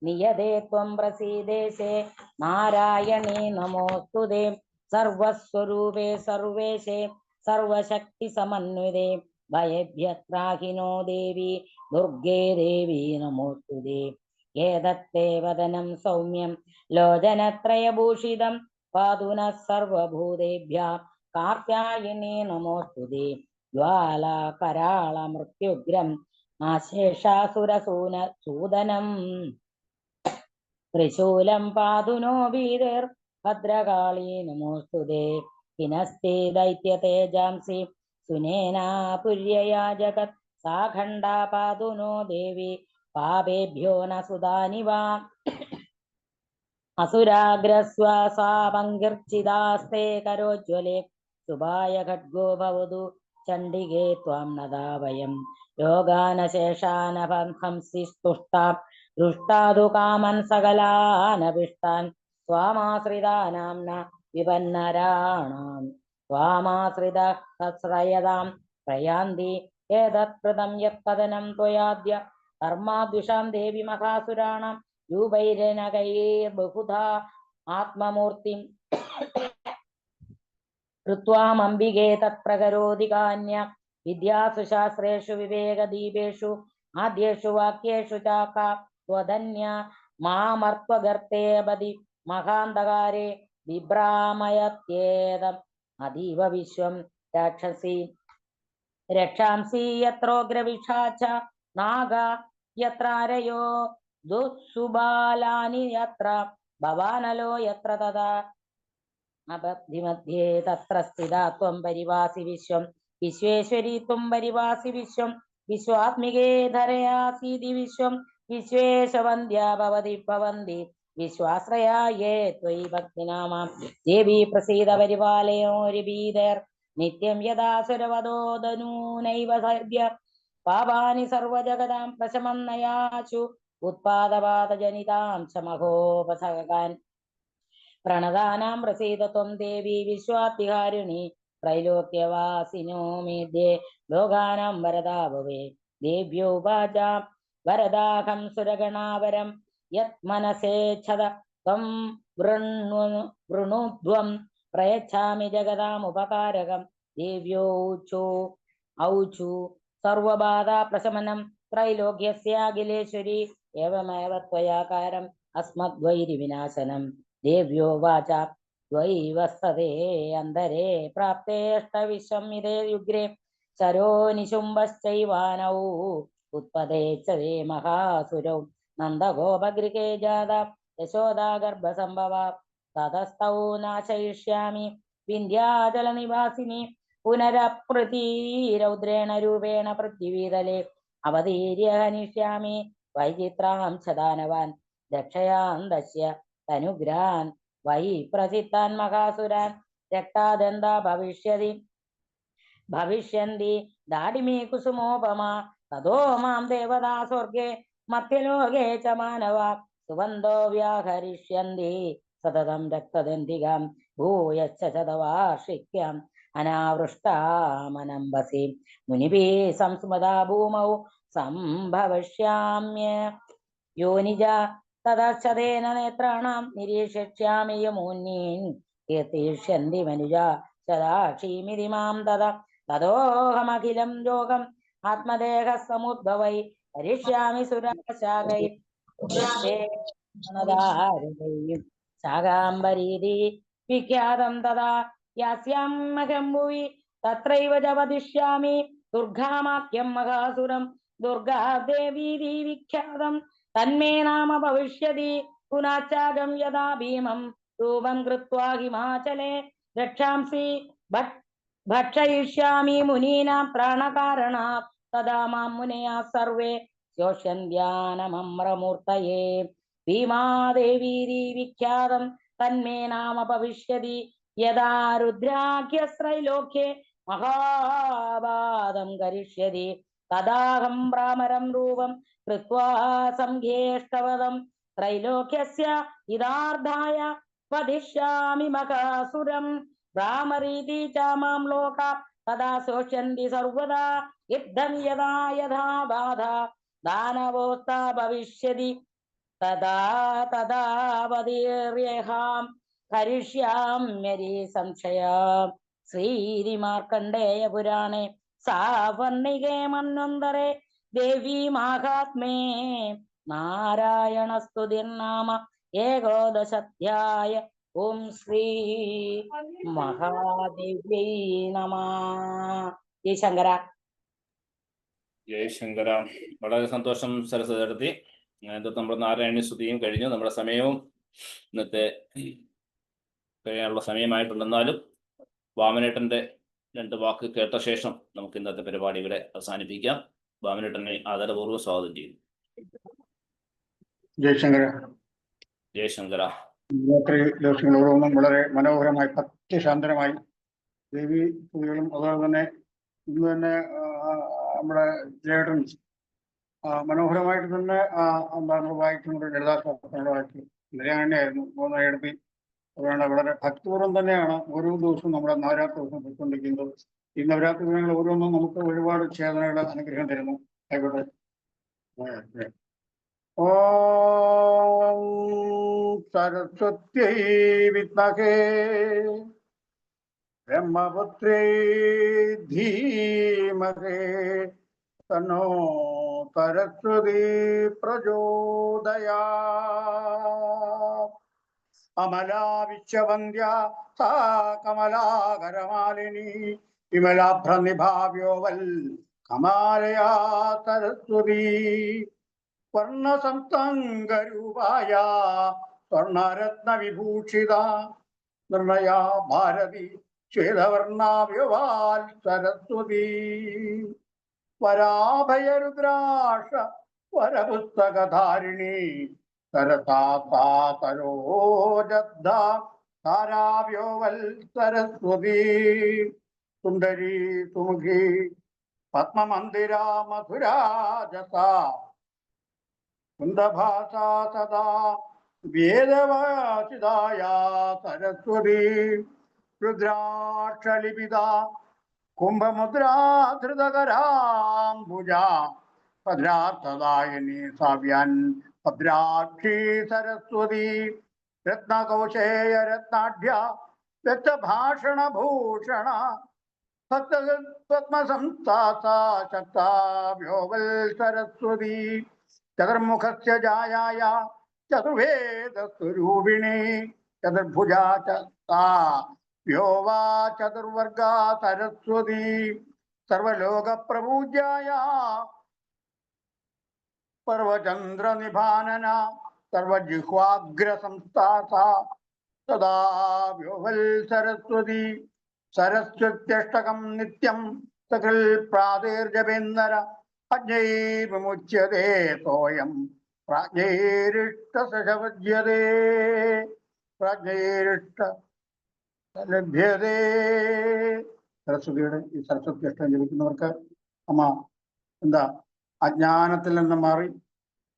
നിയതേ ത്വം പ്രസീദേശേ നാരായണീ നമോസ്തുതേ. സർവസ്വരൂപേ സർവേശേ സർവശക്തി സമന്വിതേ ഭയഭ്യത്രാഹിനോ ദേവി ദുർഗേ ദേവി നമോസ്തുതേ. ഏതത്തേ വദനം സൗമ്യം ലോചനത്രയഭൂഷിതം പാതു നഃ സർവഭൂതേഭ്യഃ കാർത്യായനീ നമോസ്തുതേ. ജ്വാലാകരാള മൃത്യുഗ്രം ആശേഷാസുരസൂദനം ത്രിശൂലം പാതു നോ വീരർ ഭദ്രകാളീ നമോസ്തുതേ. ഹിനസ്തേ ദൈത്യതേജാംസി സുനേനാ പുര്യയാ ജഗത് സാ ഖണ്ഡാ പാതു നോ ദേവി പാപേഭ്യോ ന സുതാനി വാ. അസുരാഗ്രസ്വാസാപങ്കീർച്ചിതാസ്തേ കരോജ്വലേ ശുഭായ ഖഡ്ഗോ ഭവതു ചണ്ഡികേ ത്വാം നദാ വയം. യോഗാനശേഷാനഹംസിസ്തുഷ്ടാ ദൃഷ്ടാതു കാമൻ സകലാനഭിഷ്ടാൻ സ്വാമാശ്രിതാനാം ന വിപന്നരാണാം സ്വാമാശ്രിതശ്രയതാം പ്രയാന്തി ഏതത്കൃതം യത്കഥനം ത്വയാദ്യ കർമാദ്വിഷാം ദേവി മഹാസുരാണാം രൂപൈരനകൈർബഹുധാ ആത്മമൂർത്തിം കൃത്വാമംബികേ തത്പ്രകരോതി കാന്യ വിദ്യാസു ശാസ്ത്രേഷു വിവേകദീപേഷു ആദ്യേഷു വാക്യേഷു ചാക ത്വധന്യ മാമർത്വഗർത്തേ ബതി മഹാന്തകാരേ വിഭ്രാമയത്യേതം അതീവ വിശ്വം രാക്ഷസി രക്ഷാംസി യത്രോഗ്രവിഷാച നാഗ യത്രാരയോ ദുഃസുബാലാനി യത്ര ഭവാനലോ യത്ര തഥാ അബദ്ധിമധ്യേ തത്ര സ്ഥിതാ ത്വം പരിവാസി വിശ്വം വിശ്വേശ്വരി ത്വം പരിവാസി വിശ്വം വിശ്വാത്മികേ ധരയാസീതി വിശ്വം വിശ്വേശവന്ദ്യാ ഭവതി ഭവന്തി വിശ്വാശ്രയാ യേ ത്വയി ഭക്തിനാമാം ദേവി പ്രസീദ പരിപാലയോരിബീതർ നിത്യം യഥാസുരവദോദനൂനൈവ സദ്യ പാപാനി സർവജഗതാം പ്രശമം നയാശു ഉത്പാദപാതജനിതാം ചമഹോപസകാൻ പ്രണതാനാം പ്രസീദ ത്വം ദേവി വിശ്വാത്തിഹാരിണി ത്രൈലോക്യവാസിനോ മേദ്യേ ലോകാനാം വരദാ ഭവേ. ദേവ്യോ വാചാം വരദാഹം സുരഗണാവരം യത് മനസേച്ഛത ത്വം വൃണുധ്വം പ്രയച്ഛാമി ജഗതാമുപകാരകം. ദേവ്യോ ഔചു സർവബാധാ പ്രശമനം ത്രൈലോക്യസ്യാഖിലേശ്വരി ഏവമേവ ത്വയാകാരം അസ്മദ്വൈരി വിനാശനം. ദേവ്യോ വാച ദ്വൈവസ്തേ അന്തരേ പ്രാപ്തേഷ്ടവിശ്വമിതേ യുഗ്രേ ശരോ നിശുംഭശ്ചൈവാനൗ ഉത്പദേ ച തേ മഹാസുരൗ നന്ദഗോപഗൃഹേ ജാത യശോദാ ഗർഭസംഭവ തതസ്തൗ നാശയിഷ്യാമി വിന്ധ്യാചലനിവാസിനി പുനരപ്രതീരൗദ്രേണ രൂപേണ പൃഥ്വീതലേ അവതീര്യ ഹനിഷ്യാമി വൈചിത്രാം ച ദാനവാൻ ദക്ഷയാന്തസ്യ തനുഗ്രാൻ വൈ പ്രസിദ്ധാൻ മഹാസുരാൻ രക്താദന്താ ഭവിഷ്യന്തി ദാഡിമീ കുസുമോപമ തതോ മാം ദേവതാ സ്വർഗേ മധ്യലോകേ ച മാനവ സുവന്തോ വ്യാഹരിഷ്യന്തി സതതം രക്തദന്തികം ഭൂയശ്ച ശതവാർഷിക്യം അനാവൃഷ്ടാമനംബസി മുനിഭി സംസ്മൃതാ ഭൂമൗ സംഭവിഷ്യാമ്യ യോനിജ തദശതേന നേത്രാണാം നിരീക്ഷ്യാമി യമൂന്നീൻ കീർത്തിഷ്യന്തി മനുജ സദാക്ഷീമിതി മാം തതോഹമഖിലം ലോകം ആത്മദേഹ സമുദ്ഭവൈ ഹരിഷ്യാമി സുരാശാഖൈ ശാകാംബരീതി വിഖ്യാതം തഥാ യാസ്യാമഹം ഭുവി തത്രൈവ ച വദിഷ്യാമി ദുർഗാമാഖ്യം മഹാസുരം ദുർഗാദേവീതി വിഖ്യാതം തന്മേ നാമ ഭവിഷ്യതി പുനാച്ചാഗം യഥാ ഭീമം രൂപം കൃത്വാ ഹിമാചലേ രക്ഷാംസി ഭക്ഷയിഷ്യാമി മുനീനാം പ്രാണകാരണാത് തദാ മാം മുനയാ സർവേ ശോഷ്യന്ത്യാനമമ്രമൂർത്തയേ ഭീമാദേവീതി വിഖ്യാതം തന്മേ നാമ ഭവിഷ്യതി യഥാ രുദ്രാഖ്യസ്ത്രൈലോക്യേ മഹാബാധം കരിഷ്യതി തദാഹം ഭ്രാമരം രൂപം കൃത്വാ സംഘേഷ്ടവദം ത്രൈലോക്യസ്യ ഹിതാർത്ഥായ വദിഷ്യാമി മഹാസുരം ഭ്രാമരീതി ച മാം ലോക തദാ ശോഷ്യന്തി സർവദാ യുദ്ധം യഥാ യഥാ ബാധ ദാനവോസ്ത ഭവിഷ്യതി തദാ തദാവതീർയഹാം ഹരിഷ്യാമ്യരി സംശയ ശ്രീമാർക്കണ്ഡേയ പുരാണേ സാവർണികേ മന്വന്തരേ ദേവീ മാഹാത്മേ നാരായണസ്തുതിർനാമ ഏകോദശാധ്യായ. ഓം ശ്രീ മഹാദേവ്യൈ നമഃ. ജയ് ശങ്കര. ജയശങ്കര. വളരെ സന്തോഷം സരസ്വതി നടത്തി. നമ്മുടെ നാരായണ സ്തുതിയും കഴിഞ്ഞു. നമ്മുടെ സമയവും ഇന്നത്തെ കഴിയാനുള്ള സമയമായിട്ടുണ്ടെന്നാലും വാമനേട്ടന്റെ 2 വാക്ക് കേട്ട ശേഷം നമുക്ക് ഇന്നത്തെ പരിപാടി ഇവിടെ അവസാനിപ്പിക്കാം. വാമനേട്ടനെ ആദരപൂർവ്വം സ്വാഗതം ചെയ്യുന്നു. ജയശങ്കര. ജയശങ്കര. രാത്രി ദിവസങ്ങളോടൊന്നും വളരെ മനോഹരമായി ഭക്തിശാന്തരമായി ദേവി പൂജകളും അതുപോലെ തന്നെ ഇന്ന് തന്നെ നമ്മുടെ ജേട്ടൻ മനോഹരമായിട്ട് തന്നെ എന്താണ് വായിക്കുന്നത് ലളിതാശാസ്ത്രങ്ങളുടെ വായിച്ചു. ഇന്നലെ തന്നെയായിരുന്നു 3 എഴുതി. അതുകൊണ്ട് വളരെ ഭക്തിപൂർവ്വം തന്നെയാണ് ഓരോ ദിവസവും നമ്മുടെ നവരാത്രി ദിവസം പോയിക്കൊണ്ടിരിക്കുന്നത്. ഈ നവരാത്രി ദിനങ്ങൾ ഓരോന്നും നമുക്ക് ഒരുപാട് ചേതനയുടെ അനുഗ്രഹം തരുന്നു. ആയിക്കോട്ടെ. ഓം സരസ്വത്യൈ വിദ്മഹേ ബ്രഹ്മപുത്രൈ ധീമഹേ തന്നോ സരസ്വതി പ്രചോദയാത്. അമലാ വിശ്വവന്ദ്യ സാ കമലാകരമാലിനി വിമലാഭ്രനിഭാവ്യോവൽ കമാലയാ സരസ്വതി വർണ്ണസംതംഗരൂപായ സ്വർണരത്ന വിഭൂഷിത നിർണയാ ഭാരതി ശ്വേതവർണാവ്യവാൽ സരസ്വതി വരാഭയരുദ്രാക്ഷ വരപുസ്തകധാരിണി സരസാരോജദ്ധ താരാവ്യോവൽ സരസ്വതി സുന്ദരീ സുമുഖി പത്മമന്ദിര മധുരാജസ കുന്ദഭാസ സദാ വേദവാചിതായ സരസ്വതി രുദ്രാക്ഷലിപിത കുംഭമുദ്രാധൃതകരാംബുജ ഭദ്രാർത്ഥദായിനി സാവ്യാൻ ഭദ്രാക്ഷി സരസ്വതി രത്നകൗശേയ രത്നാഢ്യ വ്യക്തഭാഷണഭൂഷണ ഭക്തസംസ്ഥാസാശക്താവ്യോവൽ സരസ്വതി ചതുർമുഖസ്യ ജായായ ചതുർവേദസ്വരൂപിണി ചതുർഭുജാ വ്യോവാ ചതുർവർഗാ സരസ്വതി സർവലോകപ്രപൂജ്യായ സർവചന്ദ്രനിഭാനന സർവജിഹ്വാഗ്രസംസ്ഥാസ സദാ വ്യോവൽ സരസ്വതി സരസ്വത്യഷ്ടകം നിത്യം സകൽ പ്രാതേർജപേന്ദര അജ്ഞൈർവിമുച്യതേ സോയം പ്രാജ്ഞൈരിഷ്ടസഹവജ്യതേ. പ്രാജ്ഞയേരിട്ട ലഭ്യതേ. സരസ്വതിയുടെ ഈ സരസ്വതി അഷ്ടകം ജപിക്കുന്നവർക്ക് അമ്മ എന്താ അജ്ഞാനത്തിൽ നിന്ന് മാറി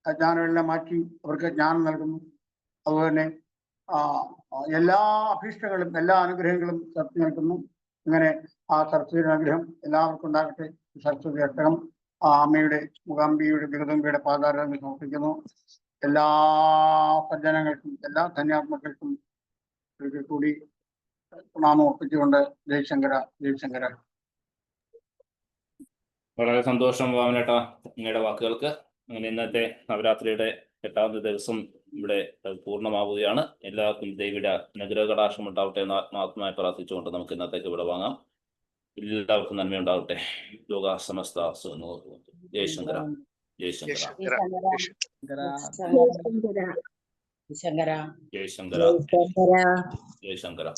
അജ്ഞാനമെല്ലാം മാറ്റി അവർക്ക് ജ്ഞാനം നൽകുന്നു. അതുപോലെ തന്നെ എല്ലാ അഭീഷ്ടങ്ങളും എല്ലാ അനുഗ്രഹങ്ങളും സരസ്വതി നൽകുന്നു. ഇങ്ങനെ ആ സരസ്വതിയുടെ അനുഗ്രഹം എല്ലാവർക്കും ഉണ്ടാകട്ടെ. സരസ്വതി അഷ്ടകം ആ അമ്മയുടെ മൂകാംബിയുടെ ജഗദംബിയുടെ പാതാരങ്ങൾ സമർപ്പിക്കുന്നു. എല്ലാ സജ്ജനങ്ങൾക്കും എല്ലാ ധന്യാത്മക്കൾക്കും ഒരിക്കൽ കൂടി പ്രണാമം ഒപ്പിച്ചുകൊണ്ട് ജയശങ്കര ജയശങ്കര. വളരെ സന്തോഷം വാമനേട്ടാ നിങ്ങളുടെ വാക്കുകൾക്ക്. അങ്ങനെ ഇന്നത്തെ നവരാത്രിയുടെ 8ാമത്തെ ദിവസം ഇവിടെ പൂർണ്ണമാവുകയാണ്. എല്ലാവർക്കും ദേവിയുടെ അനുഗ്രഹ കടാക്ഷം ഉണ്ടാവട്ടെ എന്ന് ആത്മാർത്ഥമായി പ്രാർത്ഥിച്ചുകൊണ്ട് നമുക്ക് ഇന്നത്തേക്ക് ഇവിടെ വാങ്ങാം. എല്ലാവർക്കും നന്മയുണ്ടാവട്ടെ. ലോക സമസ്ത ജയശങ്കര ജയശങ്കര ശങ്കര ജയശങ്കര ജയശങ്കര.